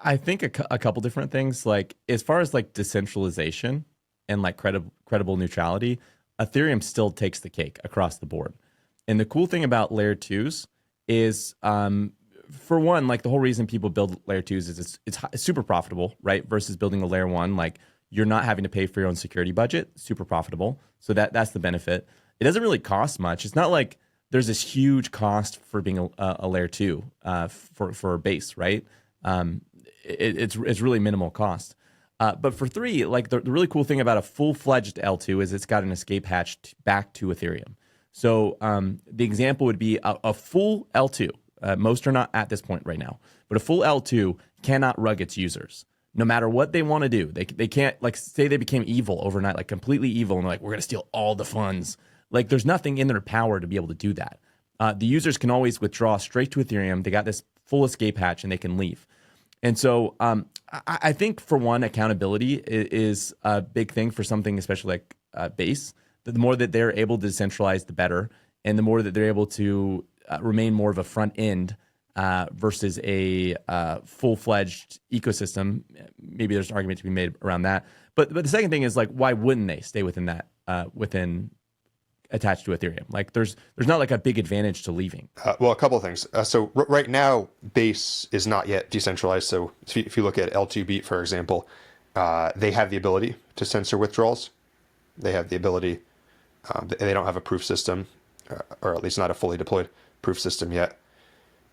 Speaker 1: I think a couple different things. Like, as far as like decentralization and like credible neutrality, Ethereum still takes the cake across the board. And the cool thing about layer 2s is, for one, like the whole reason people build layer 2s is it's super profitable, right? Versus building a layer 1, like you're not having to pay for your own security budget, super profitable. So that's the benefit. It doesn't really cost much. It's not like there's this huge cost for being a layer 2 for Base, right? It's really minimal cost. But for 3, like the really cool thing about a full-fledged L2 is it's got an escape hatch back to Ethereum. So the example would be a full L2. Most are not at this point right now, but a full L2 cannot rug its users. No matter what they want to do, they can't, like, say they became evil overnight, like completely evil, and they're like, we're going to steal all the funds. Like, there's nothing in their power to be able to do that. The users can always withdraw straight to Ethereum. They got this full escape hatch, and they can leave. And so I think, for one, accountability is a big thing for something, especially like Base. The more that they're able to decentralize, the better. And the more that they're able to remain more of a front end versus a full-fledged ecosystem, maybe there's an argument to be made around that. But the second thing is, like, why wouldn't they stay within that, within attached to Ethereum. Like there's not like a big advantage to leaving.
Speaker 3: Well, a couple of things. Right now, Base is not yet decentralized. So if you look at L2 Beat, for example, they have the ability to censor withdrawals. They have the ability. They don't have a proof system, or at least not a fully deployed proof system yet.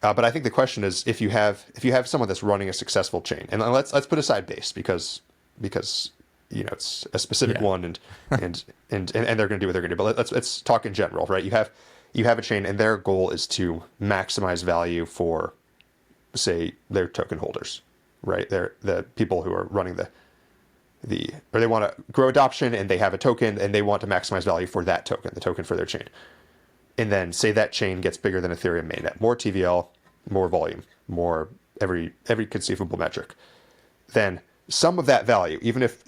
Speaker 3: But I think the question is, if you have someone that's running a successful chain, and let's put aside Base because it's a specific one, and they're going to do what they're going to do. But let's talk in general, right? You have a chain, and their goal is to maximize value for, say, their token holders, right? They're the people who are running or they want to grow adoption, and they have a token, and they want to maximize value for that token, the token for their chain. And then say that chain gets bigger than Ethereum mainnet, more TVL, more volume, more every conceivable metric. Then some of that value, even if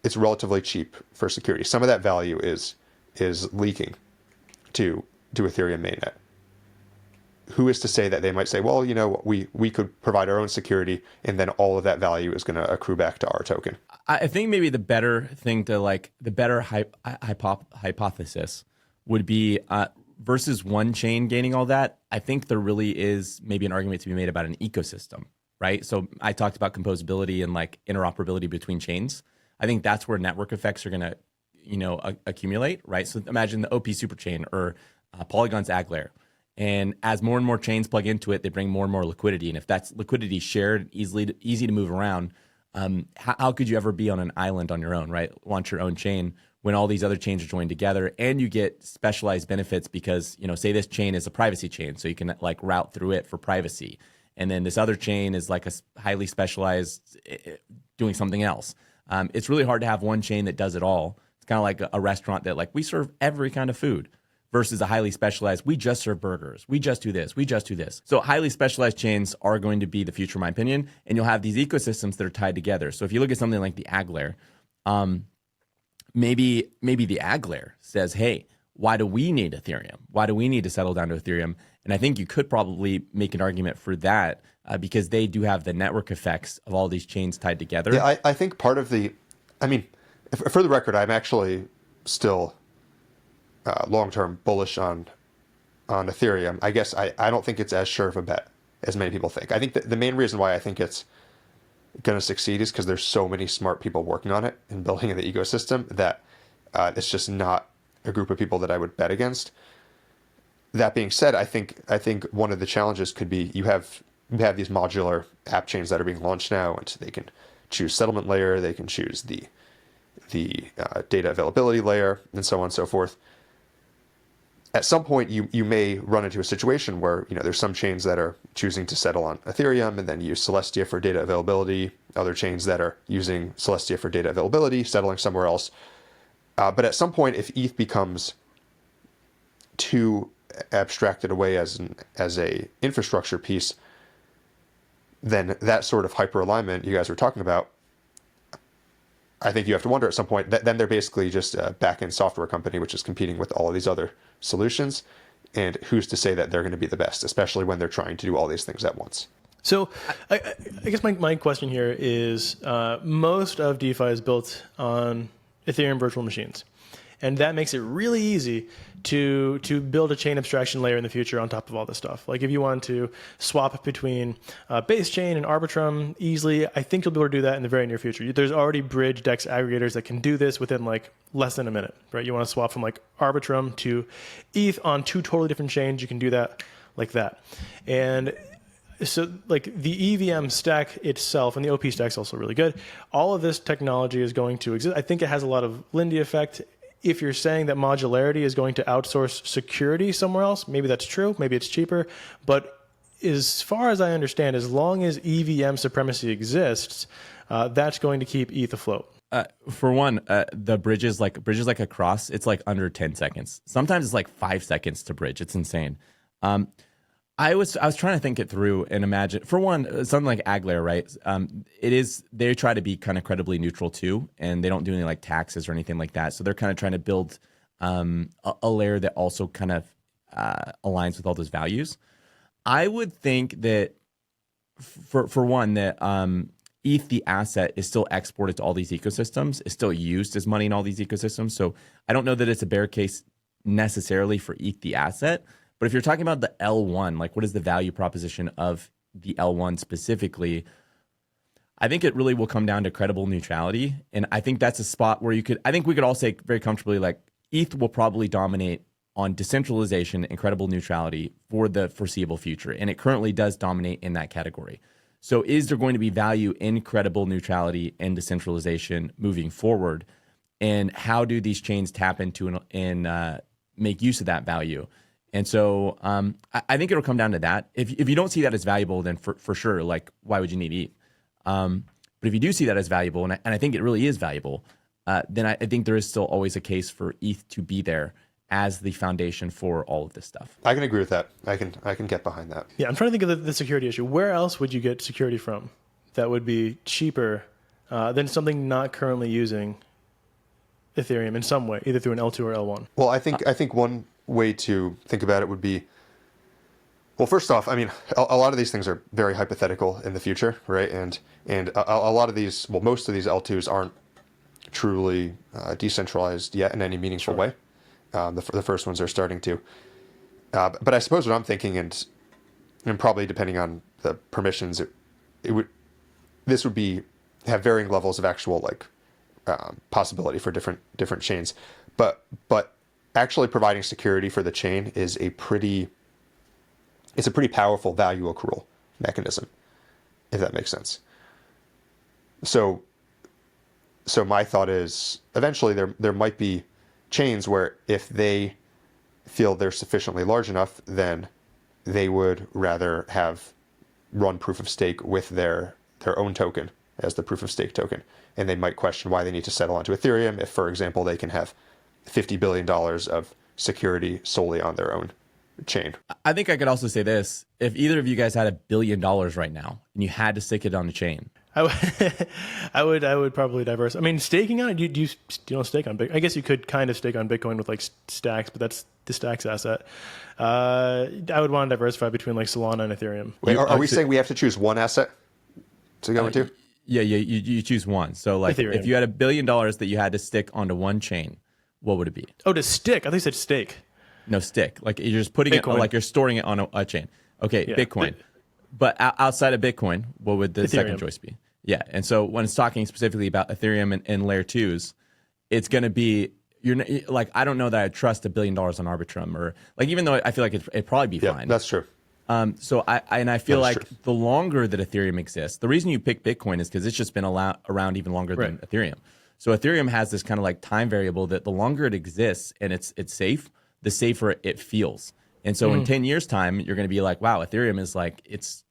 Speaker 3: it's relatively cheap for security, some of that value is leaking to Ethereum mainnet. Who is to say that they might say, well, we could provide our own security, and then all of that value is going to accrue back to our token.
Speaker 1: I think maybe the better thing to the better hypothesis would be versus one chain gaining all that. I think there really is maybe an argument to be made about an ecosystem. Right. So I talked about composability and interoperability between chains. I think that's where network effects are going to, accumulate. Right. So imagine the OP superchain or Polygon's ag layer. And as more and more chains plug into it, they bring more and more liquidity. And if that's liquidity shared, easy to move around, how could you ever be on an island on your own, right? Launch your own chain when all these other chains are joined together, and you get specialized benefits because, say this chain is a privacy chain. So you can route through it for privacy. And then this other chain is a highly specialized doing something else. It's really hard to have one chain that does it all. It's kind of like a restaurant that we serve every kind of food versus a highly specialized, we just serve burgers. We just do this. We just do this. So highly specialized chains are going to be the future, in my opinion. And you'll have these ecosystems that are tied together. So if you look at something like the ag layer, maybe the ag layer says, hey, why do we need Ethereum? Why do we need to settle down to Ethereum? And I think you could probably make an argument for that because they do have the network effects of all these chains tied together.
Speaker 3: Yeah, I think part of for the record, I'm actually still long-term bullish on Ethereum. I guess I don't think it's as sure of a bet as many people think. I think that the main reason why I think it's going to succeed is because there's so many smart people working on it and building in the ecosystem that it's just not a group of people that I would bet against. That being said, I think one of the challenges could be you have these modular app chains that are being launched now, and they can choose settlement layer, they can choose the data availability layer, and so on and so forth. At some point, you may run into a situation where there's some chains that are choosing to settle on Ethereum and then use Celestia for data availability. Other chains that are using Celestia for data availability, settling somewhere else. But at some point, if ETH becomes too abstracted away as a infrastructure piece, then that sort of hyper alignment you guys were talking about, I think you have to wonder at some point that then they're basically just a back-end software company which is competing with all of these other solutions, and who's to say that they're going to be the best, especially when they're trying to do all these things at once.
Speaker 2: So I guess my question here is most of DeFi is built on Ethereum virtual machines. And that makes it really easy to build a chain abstraction layer in the future on top of all this stuff. Like if you want to swap between Base Chain and Arbitrum easily, I think you'll be able to do that in the very near future. There's already bridge DEX aggregators that can do this within less than a minute, right? You want to swap from Arbitrum to ETH on two totally different chains, you can do that like that. And so the EVM stack itself, and the OP stack is also really good. All of this technology is going to exist. I think it has a lot of Lindy effect. If you're saying that modularity is going to outsource security somewhere else, maybe that's true. Maybe it's cheaper. But as far as I understand, as long as EVM supremacy exists, that's going to keep ETH afloat.
Speaker 1: For one, the bridges like across, it's under 10 seconds. Sometimes it's 5 seconds to bridge. It's insane. I was trying to think it through and imagine, for one, something like Aglair, right? They try to be kind of credibly neutral too, and they don't do any taxes or anything like that. So they're kind of trying to build a layer that also kind of aligns with all those values. I would think that for one, that ETH, the asset, is still exported to all these ecosystems, is still used as money in all these ecosystems. So I don't know that it's a bear case necessarily for ETH, the asset. But if you're talking about the L1, like what is the value proposition of the L1 specifically, I think it really will come down to credible neutrality. And I think that's a spot where I think we could all say very comfortably, like ETH will probably dominate on decentralization and credible neutrality for the foreseeable future. And it currently does dominate in that category. So is there going to be value in credible neutrality and decentralization moving forward? And how do these chains tap into and make use of that value? And so I think it'll come down to that. If you don't see that as valuable, then for sure, like, why would you need ETH? But if you do see that as valuable, and I think it really is valuable, then I think there is still always a case for ETH to be there as the foundation for all of this stuff.
Speaker 3: I can agree with that. I can get behind that.
Speaker 2: Yeah, I'm trying to think of the security issue. Where else would you get security from that would be cheaper than something not currently using Ethereum in some way, either through an L2 or L1?
Speaker 3: Well, I think one way to think about it would be, well, first off, I mean, a lot of these things are very hypothetical in the future, right? And a lot of these, well, most of these L2s aren't truly decentralized yet in any meaningful way. The first ones are starting to. But I suppose what I'm thinking, and probably depending on the permissions, this would have varying levels of actual like possibility for different chains. But actually providing security for the chain is a pretty powerful value accrual mechanism, if that makes sense. So my thought is eventually there might be chains where if they feel they're sufficiently large enough, then they would rather have run proof of stake with their own token as the proof of stake token. And they might question why they need to settle onto Ethereum if, for example, they can have $50 billion of security solely on their own chain.
Speaker 1: I think I could also say this. If either of you guys had $1 billion right now and you had to stick it on the chain,
Speaker 2: I would probably diversify. I mean, staking on it, you don't stake on Bitcoin. I guess you could kind of stake on Bitcoin with like stacks, but that's the stacks asset. I would want to diversify between like Solana and Ethereum.
Speaker 3: Wait, are we saying we have to choose one asset to go into?
Speaker 1: Yeah, you choose one. So like
Speaker 2: Ethereum.
Speaker 1: if you had $1 billion that you had to stick onto one chain, what would it be?
Speaker 2: Oh, to stick. I think you said stake.
Speaker 1: No, stick. Like you're just putting
Speaker 2: Bitcoin.
Speaker 1: it, like you're storing it on a chain. Okay,
Speaker 2: Yeah.
Speaker 1: Bitcoin. But outside of Bitcoin, what would the second choice be? Yeah, and so when it's talking specifically about Ethereum and layer 2s, it's going to be, like, I don't know that I trust $1 billion on Arbitrum, or like, even though I feel like it'd probably be fine.
Speaker 3: That's true.
Speaker 1: So I feel like
Speaker 3: true.
Speaker 1: the longer that Ethereum exists, the reason you pick Bitcoin is because it's just been around even longer than Ethereum. So Ethereum has this kind of like time variable that the longer it exists and it's safe, the safer it feels. And so in 10 years time, you're going to be like, wow, Ethereum is like, it's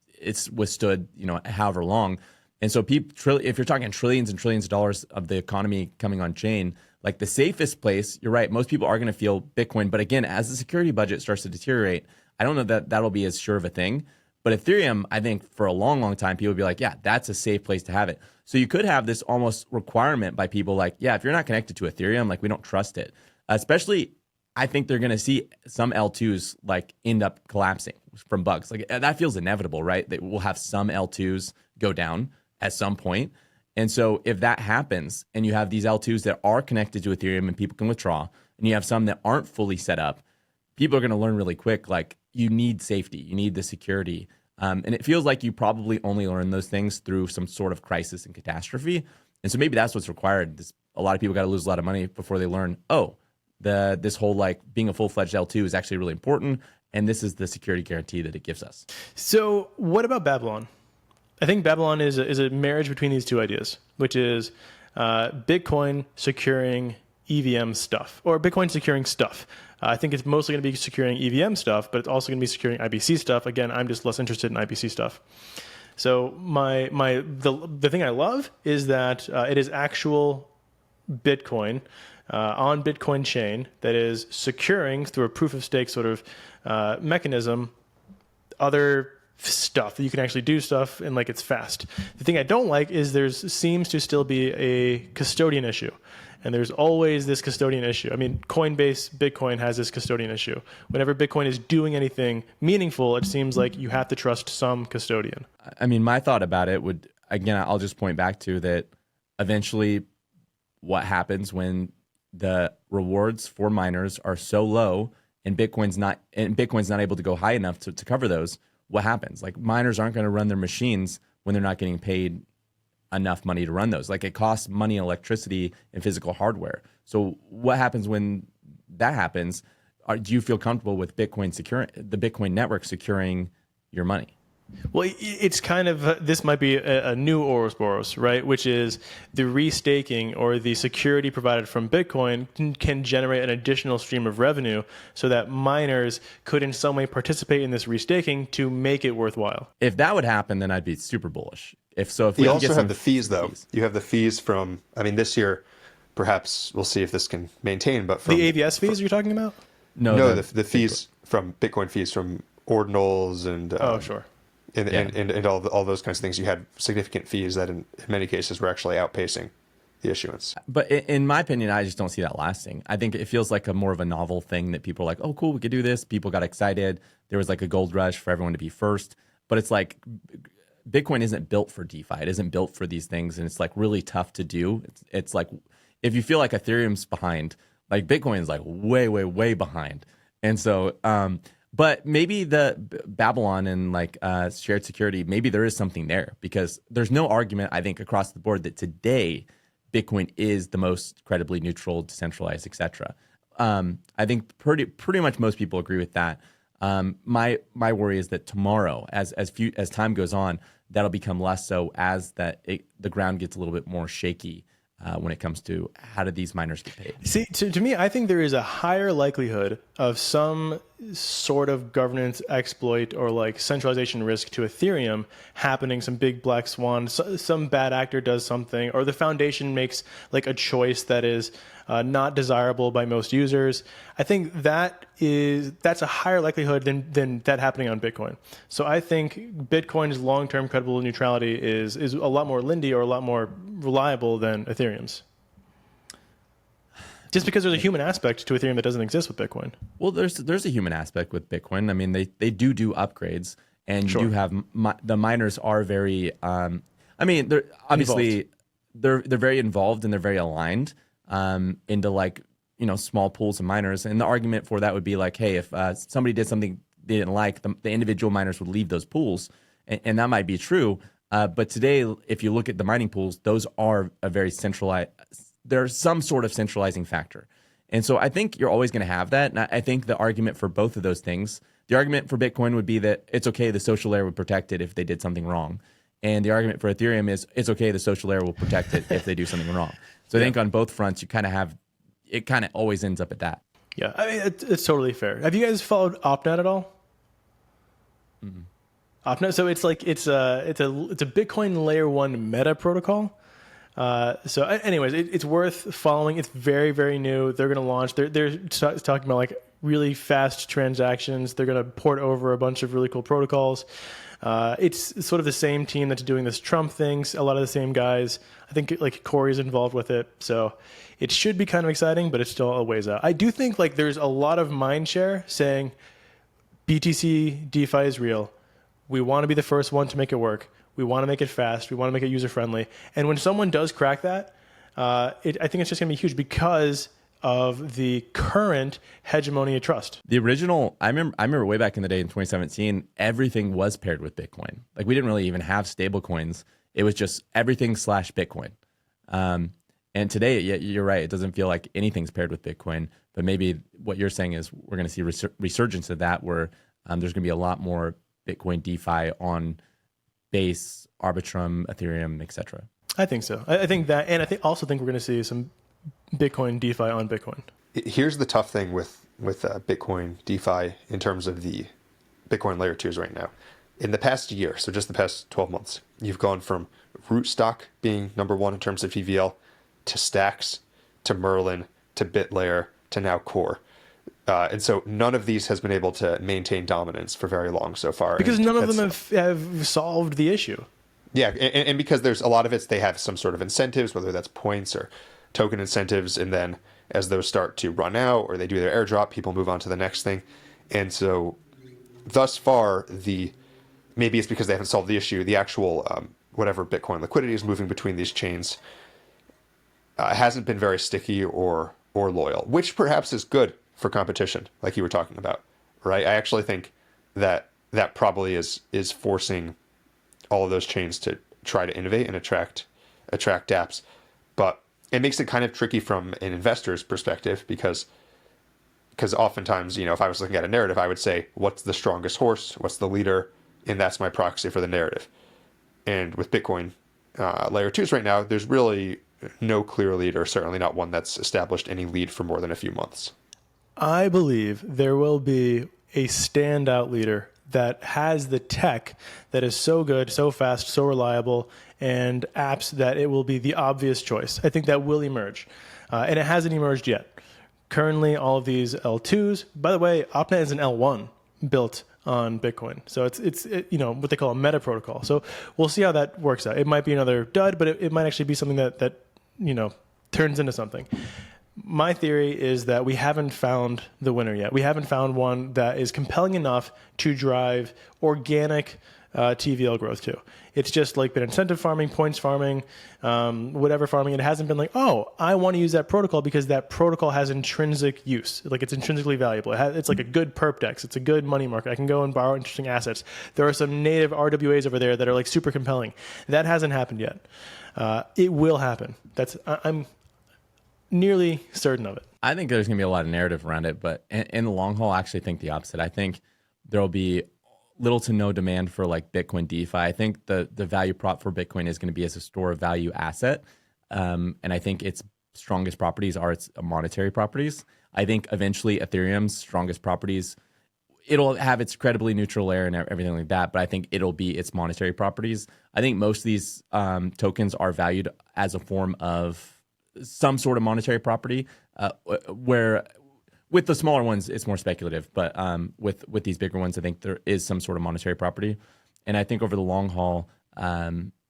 Speaker 1: withstood, however long. And so if you're talking trillions and trillions of dollars of the economy coming on chain, like the safest place, you're right, most people are going to feel Bitcoin. But again, as the security budget starts to deteriorate, I don't know that that'll be as sure of a thing. But Ethereum, I think for a long, long time, people will be like, yeah, that's a safe place to have it. So you could have this almost requirement by people like, yeah, if you're not connected to Ethereum, like we don't trust it. Especially, I think they're going to see some L2s like end up collapsing from bugs. Like that feels inevitable, right? That we'll have some L2s go down at some point. And so if that happens and you have these L2s that are connected to Ethereum and people can withdraw, and you have some that aren't fully set up, people are going to learn really quick, like you need safety, you need the security. And it feels like you probably only learn those things through some sort of crisis and catastrophe. And so maybe that's what's required. A lot of people got to lose a lot of money before they learn, this whole like being a full-fledged L2 is actually really important. And this is the security guarantee that it gives us.
Speaker 2: So what about Babylon? I think Babylon is a marriage between these two ideas, which is Bitcoin securing EVM stuff, or Bitcoin securing stuff. I think it's mostly going to be securing EVM stuff, but it's also going to be securing IBC stuff. Again, I'm just less interested in IBC stuff. So the thing I love is that it is actual Bitcoin on Bitcoin chain that is securing through a proof of stake sort of mechanism other stuff that you can actually do stuff and like it's fast. The thing I don't like is seems to still be a custodian issue. And there's always this custodian issue. I mean, Coinbase, Bitcoin has this custodian issue. Whenever Bitcoin is doing anything meaningful, it seems like you have to trust some custodian.
Speaker 1: I mean, my thought about it again, I'll just point back to that. Eventually, what happens when the rewards for miners are so low and Bitcoin's not able to go high enough to cover those? What happens? Like, miners aren't going to run their machines when they're not getting paid enough money to run those. Like, it costs money, electricity, and physical hardware. So what happens when that happens? Do you feel comfortable with the Bitcoin network securing your money?
Speaker 2: Well, it's kind of, this might be a new Ouroboros, right? Which is the restaking or the security provided from Bitcoin can generate an additional stream of revenue so that miners could in some way participate in this restaking to make it worthwhile.
Speaker 1: If that would happen, then I'd be super bullish. If we
Speaker 3: you
Speaker 1: can
Speaker 3: also
Speaker 1: get
Speaker 3: have the fees, though. You have the fees from, I mean, this year, perhaps we'll see if this can maintain, but from
Speaker 2: the AVS fees you're talking about?
Speaker 3: No, the fees from Bitcoin fees from ordinals and
Speaker 2: sure.
Speaker 3: And all those kinds of things. You had significant fees that in many cases were actually outpacing the issuance.
Speaker 1: But in my opinion, I just don't see that lasting. I think it feels like more of a novel thing that people are like, oh, cool, we could do this. People got excited. There was like a gold rush for everyone to be first. But it's like Bitcoin isn't built for DeFi. It isn't built for these things. And it's like really tough to do. It's like if you feel like Ethereum's behind, like Bitcoin is like way, way, way behind. And so, but maybe the Babylon and like shared security, maybe there is something there, because there's no argument, I think, across the board that today Bitcoin is the most credibly neutral, decentralized, etc. I think pretty much most people agree with that. My worry is that tomorrow, as time goes on, that'll become less so as the ground gets a little bit more shaky. When it comes to how do these miners get paid?
Speaker 2: See, to me, I think there is a higher likelihood of some sort of governance exploit or like centralization risk to Ethereum happening, some big black swan, some bad actor does something, or the foundation makes like a choice that is not desirable by most users. I think that's a higher likelihood than that happening on Bitcoin. So I think Bitcoin's long-term credible neutrality is a lot more Lindy or a lot more reliable than Ethereum's. Just because there's a human aspect to Ethereum that doesn't exist with Bitcoin.
Speaker 1: Well, there's a human aspect with Bitcoin. I mean, they do upgrades, and you do have the miners are very. I mean, they're obviously they're very involved and they're very aligned into like small pools of miners. And the argument for that would be like, hey, if somebody did something they didn't like, the individual miners would leave those pools, and that might be true. But today, if you look at the mining pools, those are a very centralized. There's some sort of centralizing factor. And so I think you're always going to have that. And I think the argument for both of those things, the argument for Bitcoin would be that it's okay, the social layer would protect it if they did something wrong. And the argument for Ethereum is it's okay, the social layer will protect it if they do something wrong. So I think on both fronts, you kind of have, it kind of always ends up at that.
Speaker 2: Yeah, I mean, it's totally fair. Have you guys followed OpNet at all?
Speaker 1: Mm-hmm.
Speaker 2: OpNet, so it's like it's a Bitcoin layer 1 meta protocol. So anyways, it's worth following. It's very, very new. They're going to launch. They're talking about like really fast transactions. They're going to port over a bunch of really cool protocols. It's sort of the same team that's doing this Trump things. A lot of the same guys. I think like Corey's involved with it. So it should be kind of exciting, but it's still a ways out. I do think like there's a lot of mind share saying BTC DeFi is real. We want to be the first one to make it work. We want to make it fast. We want to make it user-friendly. And when someone does crack that, I think it's just going to be huge because of the current hegemony of trust.
Speaker 1: The original, I remember way back in the day in 2017, everything was paired with Bitcoin. Like we didn't really even have stable coins. It was just everything /Bitcoin. And today, you're right. It doesn't feel like anything's paired with Bitcoin. But maybe what you're saying is we're going to see resurgence of that where there's going to be a lot more Bitcoin DeFi on Base, Arbitrum, Ethereum, etc.
Speaker 2: I think so. I think that, and I also think we're going to see some Bitcoin DeFi on Bitcoin.
Speaker 3: Here's the tough thing with Bitcoin DeFi in terms of the Bitcoin layer 2s right now. In the past year, so just the past 12 months, you've gone from Rootstock being number one in terms of TVL to Stacks to Merlin to BitLayer to now Core. And so none of these has been able to maintain dominance for very long so far.
Speaker 2: Because none of them have solved the issue.
Speaker 3: Yeah, and because there's a lot of it, they have some sort of incentives, whether that's points or token incentives, and then as those start to run out or they do their airdrop, people move on to the next thing. And so thus far, maybe it's because they haven't solved the issue, the actual whatever Bitcoin liquidity is moving between these chains hasn't been very sticky or loyal, which perhaps is good for competition, like you were talking about, right? I actually think that probably is forcing all of those chains to try to innovate and attract dApps. But it makes it kind of tricky from an investor's perspective because oftentimes, if I was looking at a narrative, I would say, what's the strongest horse? What's the leader? And that's my proxy for the narrative. And with Bitcoin layer 2s right now, there's really no clear leader, certainly not one that's established any lead for more than a few months.
Speaker 2: I believe there will be a standout leader that has the tech that is so good, so fast, so reliable, and apps that it will be the obvious choice. I think that will emerge. And it hasn't emerged yet. Currently, all of these L2s, by the way, OpNet is an L1 built on Bitcoin. So it's what they call a meta protocol. So we'll see how that works out. It might be another dud, but it might actually be something that turns into something. My theory is that we haven't found the winner yet. We haven't found one that is compelling enough to drive organic TVL growth to. It's just like been incentive farming, points farming, whatever farming. It hasn't been like, oh, I want to use that protocol because that protocol has intrinsic use. Like it's intrinsically valuable. It's like a good perp dex. It's a good money market. I can go and borrow interesting assets. There are some native RWAs over there that are like super compelling. That hasn't happened yet. It will happen. I'm nearly certain of it.
Speaker 1: I think there's going to be a lot of narrative around it, but in the long haul, I actually think the opposite. I think there will be little to no demand for like Bitcoin DeFi. I think the value prop for Bitcoin is going to be as a store of value asset. And I think its strongest properties are its monetary properties. I think eventually Ethereum's strongest properties, it'll have its credibly neutral layer and everything like that, but I think it'll be its monetary properties. I think most of these tokens are valued as a form of some sort of monetary property, where with the smaller ones, it's more speculative. But with these bigger ones, I think there is some sort of monetary property. And I think over the long haul,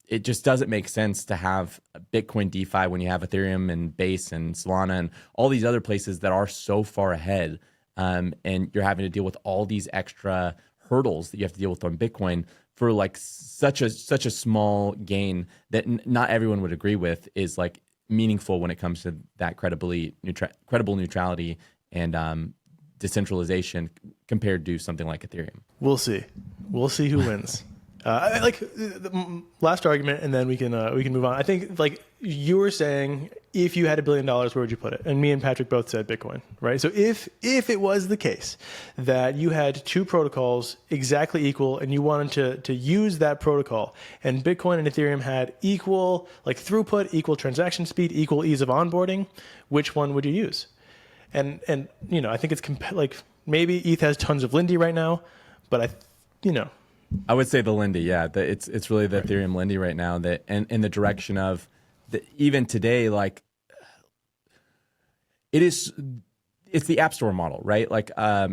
Speaker 1: it just doesn't make sense to have Bitcoin DeFi when you have Ethereum and Base and Solana and all these other places that are so far ahead. And you're having to deal with all these extra hurdles that you have to deal with on Bitcoin for like such a small gain that not everyone would agree with is like meaningful when it comes to that credible neutrality and decentralization compared to something like Ethereum.
Speaker 2: We'll see who wins. Like the last argument, and then we can move on. I think like you were saying, if you had $1 billion, where would you put it? And me and Patrick both said Bitcoin, right? So if it was the case that you had two protocols exactly equal, and you wanted to use that protocol, and Bitcoin and Ethereum had equal like throughput, equal transaction speed, equal ease of onboarding, which one would you use? And I think it's like maybe ETH has tons of Lindy right now, but
Speaker 1: I would say the Lindy, yeah. It's really the Ethereum Lindy right now that, and in the direction of even today, like it's the App Store model, right? Like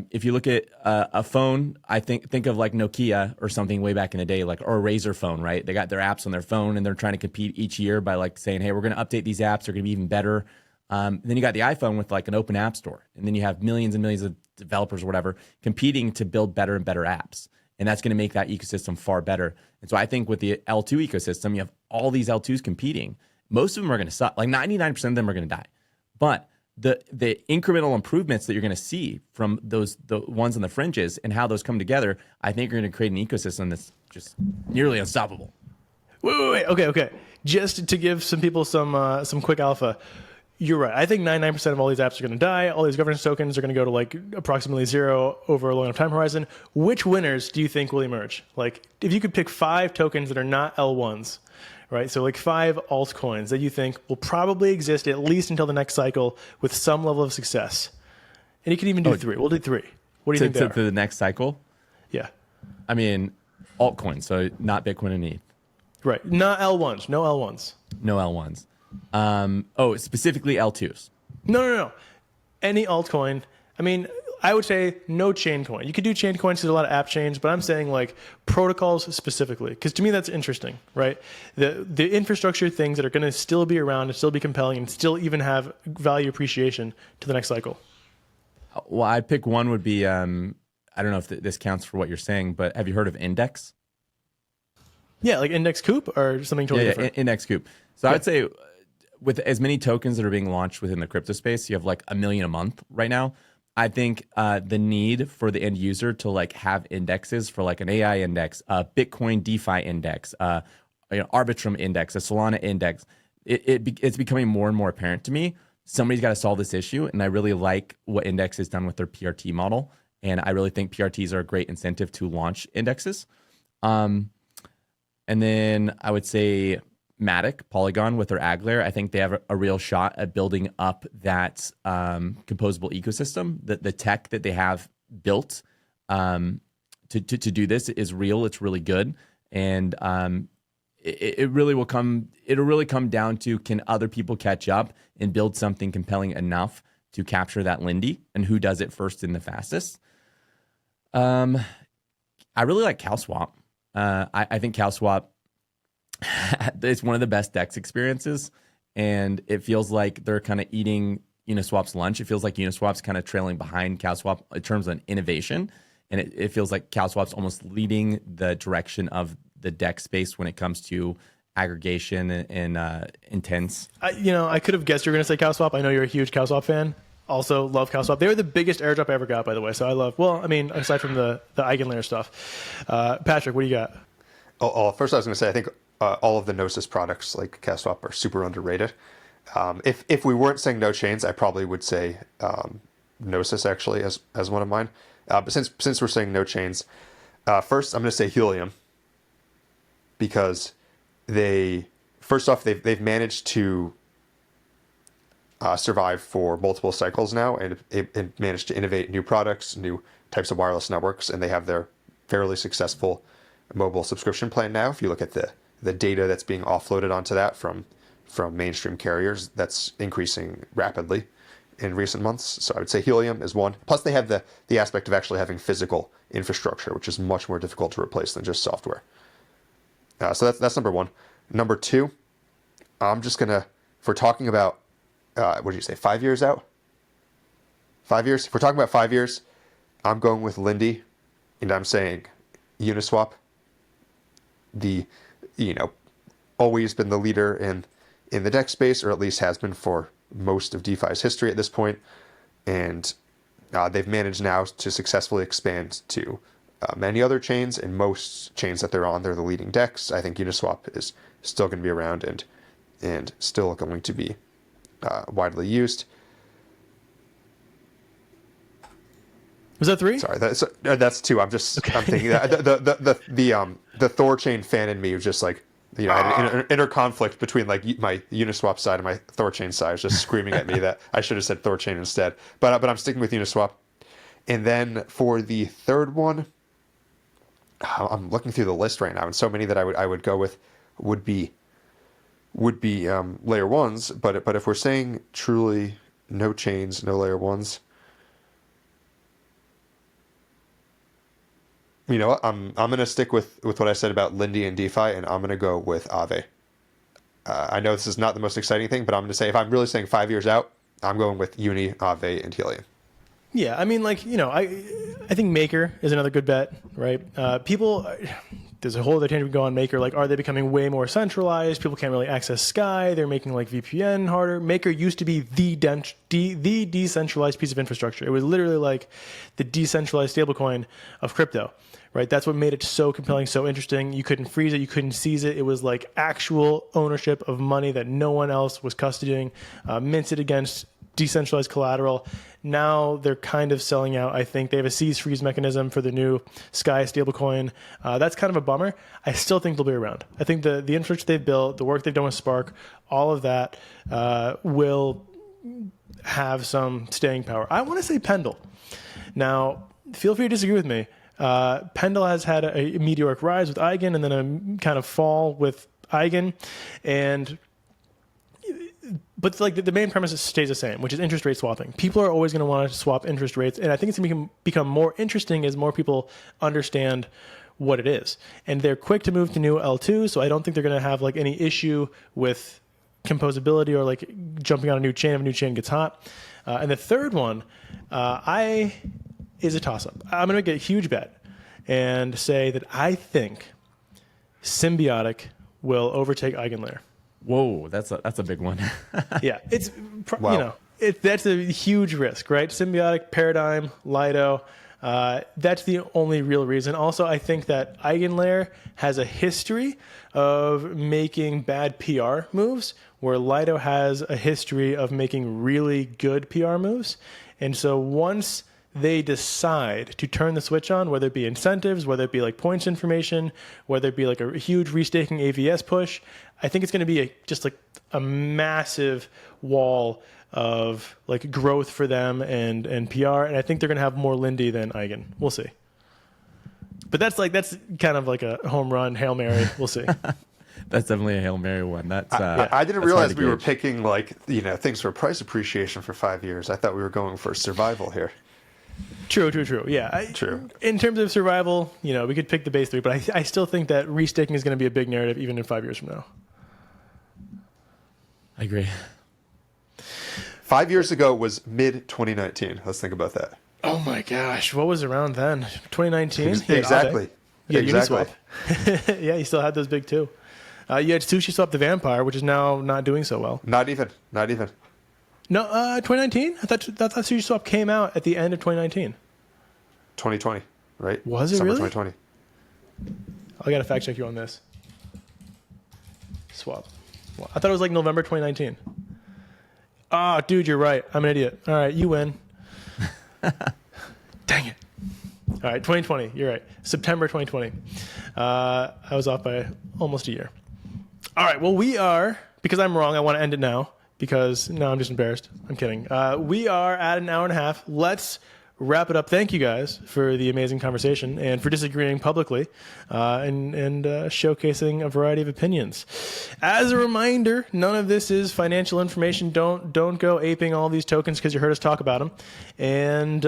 Speaker 1: if you look at a phone, I think of like Nokia or something way back in the day, like or a Razer phone, right? They got their apps on their phone and they're trying to compete each year by like saying, hey, we're going to update these apps, they're going to be even better. Then you got the iPhone with like an open app store, and then you have millions and millions of developers or whatever competing to build better and better apps. And that's going to make that ecosystem far better. And so I think with the L2 ecosystem, you have all these L2s competing. Most of them are going to suck. Like 99% of them are going to die. But the incremental improvements that you're going to see from the ones on the fringes and how those come together, I think are going to create an ecosystem that's just nearly unstoppable.
Speaker 2: Wait. Okay. Just to give some people some quick alpha. You're right. I think 99% of all these apps are going to die. All these governance tokens are going to go to like approximately zero over a long enough time horizon. Which winners do you think will emerge? Like if you could pick 5 tokens that are not L1s, right? So like 5 altcoins that you think will probably exist at least until the next cycle with some level of success. And you can even do 3. We'll do 3. What do you think they are?
Speaker 1: To the next cycle?
Speaker 2: Yeah.
Speaker 1: I mean, altcoins, so not Bitcoin and ETH.
Speaker 2: Right. Not L1s. No L1s.
Speaker 1: No L1s. Specifically L2s.
Speaker 2: No. Any altcoin. I mean, I would say no chain coin. You could do chain coins, there's a lot of app chains, but I'm saying like protocols specifically, because to me that's interesting, right? The infrastructure things that are going to still be around and still be compelling and still even have value appreciation to the next cycle.
Speaker 1: Well, I'd pick one would be, I don't know if this counts for what you're saying, but have you heard of Index?
Speaker 2: Yeah, like index coupe or something totally different.
Speaker 1: Index Coop. So I would say with as many tokens that are being launched within the crypto space, you have like 1 million a month right now. I think the need for the end user to like have indexes for like an AI index, a Bitcoin DeFi index, Arbitrum index, a Solana index, it's becoming more and more apparent to me. Somebody's got to solve this issue, and I really like what Index has done with their PRT model, and I really think PRTs are a great incentive to launch indexes. And then I would say Matic, Polygon with their ag layer, I think they have a real shot at building up that composable ecosystem. The tech that they have built to do this is real. It's really good, and it really will come. It'll really come down to, can other people catch up and build something compelling enough to capture that Lindy, and who does it first and the fastest. I really like CowSwap. I think CowSwap, it's one of the best DEX experiences, and it feels like they're kind of eating Uniswap's lunch. It feels like Uniswap's kind of trailing behind CowSwap in terms of innovation, and it feels like CowSwap's almost leading the direction of the DEX space when it comes to aggregation and intents.
Speaker 2: I could have guessed you were going to say CowSwap. I know you're a huge CowSwap fan. Also love CowSwap. They were the biggest airdrop I ever got, by the way. So I love, aside from the eigenlayer stuff. Patrick, what do you got?
Speaker 3: First I was going to say, I think all of the Gnosis products like CowSwap are super underrated. If we weren't saying no chains, I probably would say Gnosis actually as one of mine. But since we're saying no chains, first I'm going to say Helium, because they've managed to survive for multiple cycles now, and managed to innovate new products, new types of wireless networks, and they have their fairly successful mobile subscription plan now. If you look at the data that's being offloaded onto that from mainstream carriers, that's increasing rapidly in recent months. So I would say Helium is one. Plus they have the aspect of actually having physical infrastructure, which is much more difficult to replace than just software. So that's number one. Number two, I'm just gonna, if we're talking about, what did you say, 5 years out? 5 years? If we're talking about 5 years, I'm going with Lindy, and I'm saying Uniswap. Always been the leader in the DEX space, or at least has been for most of DeFi's history at this point. And they've managed now to successfully expand to many other chains, and most chains that they're on, they're the leading DEX. I think Uniswap is still going to be around and still going to be widely used.
Speaker 2: Was that three?
Speaker 3: Sorry, that's two. I'm thinking that the Thor chain fan in me was just like, I had an inner conflict between like my Uniswap side and my Thor chain side. I was just screaming at me that I should have said Thor chain instead. But I'm sticking with Uniswap. And then for the third one, I'm looking through the list right now, and so many that I would go with would be layer ones. But if we're saying truly no chains, no layer ones, you know what? I'm gonna stick with what I said about Lindy and DeFi, and I'm gonna go with Aave. I know this is not the most exciting thing, but I'm gonna say, if I'm really saying 5 years out, I'm going with Uni, Aave, and Helium.
Speaker 2: Yeah, I mean, I think Maker is another good bet, right? There's a whole other tangent we go on Maker. Like, are they becoming way more centralized? People can't really access Sky. They're making like VPN harder. Maker used to be the decentralized piece of infrastructure. It was literally like the decentralized stablecoin of crypto, right? That's what made it so compelling, so interesting. You couldn't freeze it. You couldn't seize it. It was like actual ownership of money that no one else was custodying, minted against decentralized collateral. Now they're kind of selling out. I think they have a seize freeze mechanism for the new Sky stablecoin. That's kind of a bummer. I still think they'll be around. I think the infrastructure they've built, the work they've done with Spark, all of that will have some staying power. I want to say Pendle. Now, feel free to disagree with me. Pendle has had a meteoric rise with Eigen, and then a kind of fall with Eigen, but like the main premise stays the same, which is interest rate swapping. People are always going to want to swap interest rates, and I think it's going to become more interesting as more people understand what it is. And they're quick to move to new L2, so I don't think they're going to have like any issue with composability or like jumping on a new chain if a new chain gets hot. And the third one is a toss-up. I'm going to make a huge bet and say that I think Symbiotic will overtake Eigenlayer.
Speaker 1: Whoa, that's a big one.
Speaker 2: Yeah, it's
Speaker 3: Wow.
Speaker 2: you know that's a huge risk, right? Symbiotic, Paradigm, Lido. That's the only real reason. Also, I think that Eigenlayer has a history of making bad PR moves, where Lido has a history of making really good PR moves. And so once they decide to turn the switch on, whether it be incentives, whether it be like points information, whether it be like a huge restaking AVS push, I think it's going to be just like a massive wall of like growth for them and PR. And I think they're going to have more Lindy than Eigen. We'll see. But that's kind of like a home run, Hail Mary. We'll see.
Speaker 1: That's definitely a Hail Mary one. That's
Speaker 3: I didn't
Speaker 1: that's
Speaker 3: realize
Speaker 1: hard to
Speaker 3: we were
Speaker 1: gauge.
Speaker 3: picking like things for price appreciation for 5 years. I thought we were going for survival here.
Speaker 2: True. Yeah.
Speaker 3: True.
Speaker 2: In terms of survival, we could pick the base 3, but I still think that restaking is going to be a big narrative even in 5 years from now.
Speaker 1: I agree.
Speaker 3: 5 years ago was mid 2019. Let's think about that.
Speaker 2: Oh my gosh, what was around then? 2019?
Speaker 3: Exactly.
Speaker 2: Yeah,
Speaker 3: Exactly.
Speaker 2: Uniswap. Yeah, you still had those big too. You had SushiSwap the Vampire, which is now not doing so well.
Speaker 3: Not even.
Speaker 2: No, 2019? I thought SushiSwap came out at the end of 2019.
Speaker 3: 2020, right?
Speaker 2: Was it
Speaker 3: Summer
Speaker 2: really?
Speaker 3: 2020.
Speaker 2: I got to fact check you on this. Swap. Well, I thought it was like November 2019. Ah, dude, you're right. I'm an idiot. All right, you win. Dang it. All right, 2020. You're right. September 2020. I was off by almost a year. All right, well, we are, because I'm wrong, I want to end it now, because now I'm just embarrassed. I'm kidding. We are at an hour and a half. Let's wrap it up. Thank you guys for the amazing conversation and for disagreeing publicly and showcasing a variety of opinions. As a reminder, none of this is financial information. Don't go aping all these tokens because you heard us talk about them. And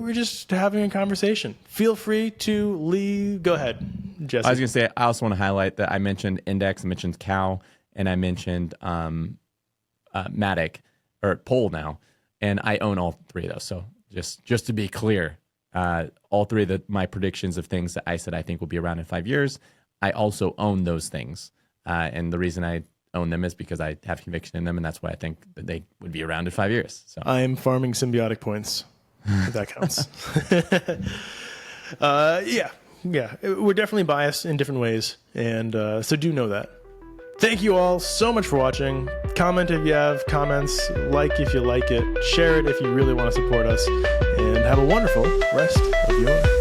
Speaker 2: we're just having a conversation. Feel free to leave. Go ahead, Jesse.
Speaker 1: I was going to say, I also want to highlight that I mentioned Index, I mentioned Cow, and I mentioned Matic, or Pole now, and I own all three of those. So just to be clear, all three of my predictions of things that I said I think will be around in 5 years, I also own those things. And the reason I own them is because I have conviction in them, and that's why I think that they would be around in 5 years. So
Speaker 2: I'm farming symbiotic points, if that counts. Yeah. We're definitely biased in different ways, and so do know that. Thank you all so much for watching. Comment if you have comments, like if you like it, share it if you really want to support us, and have a wonderful rest of your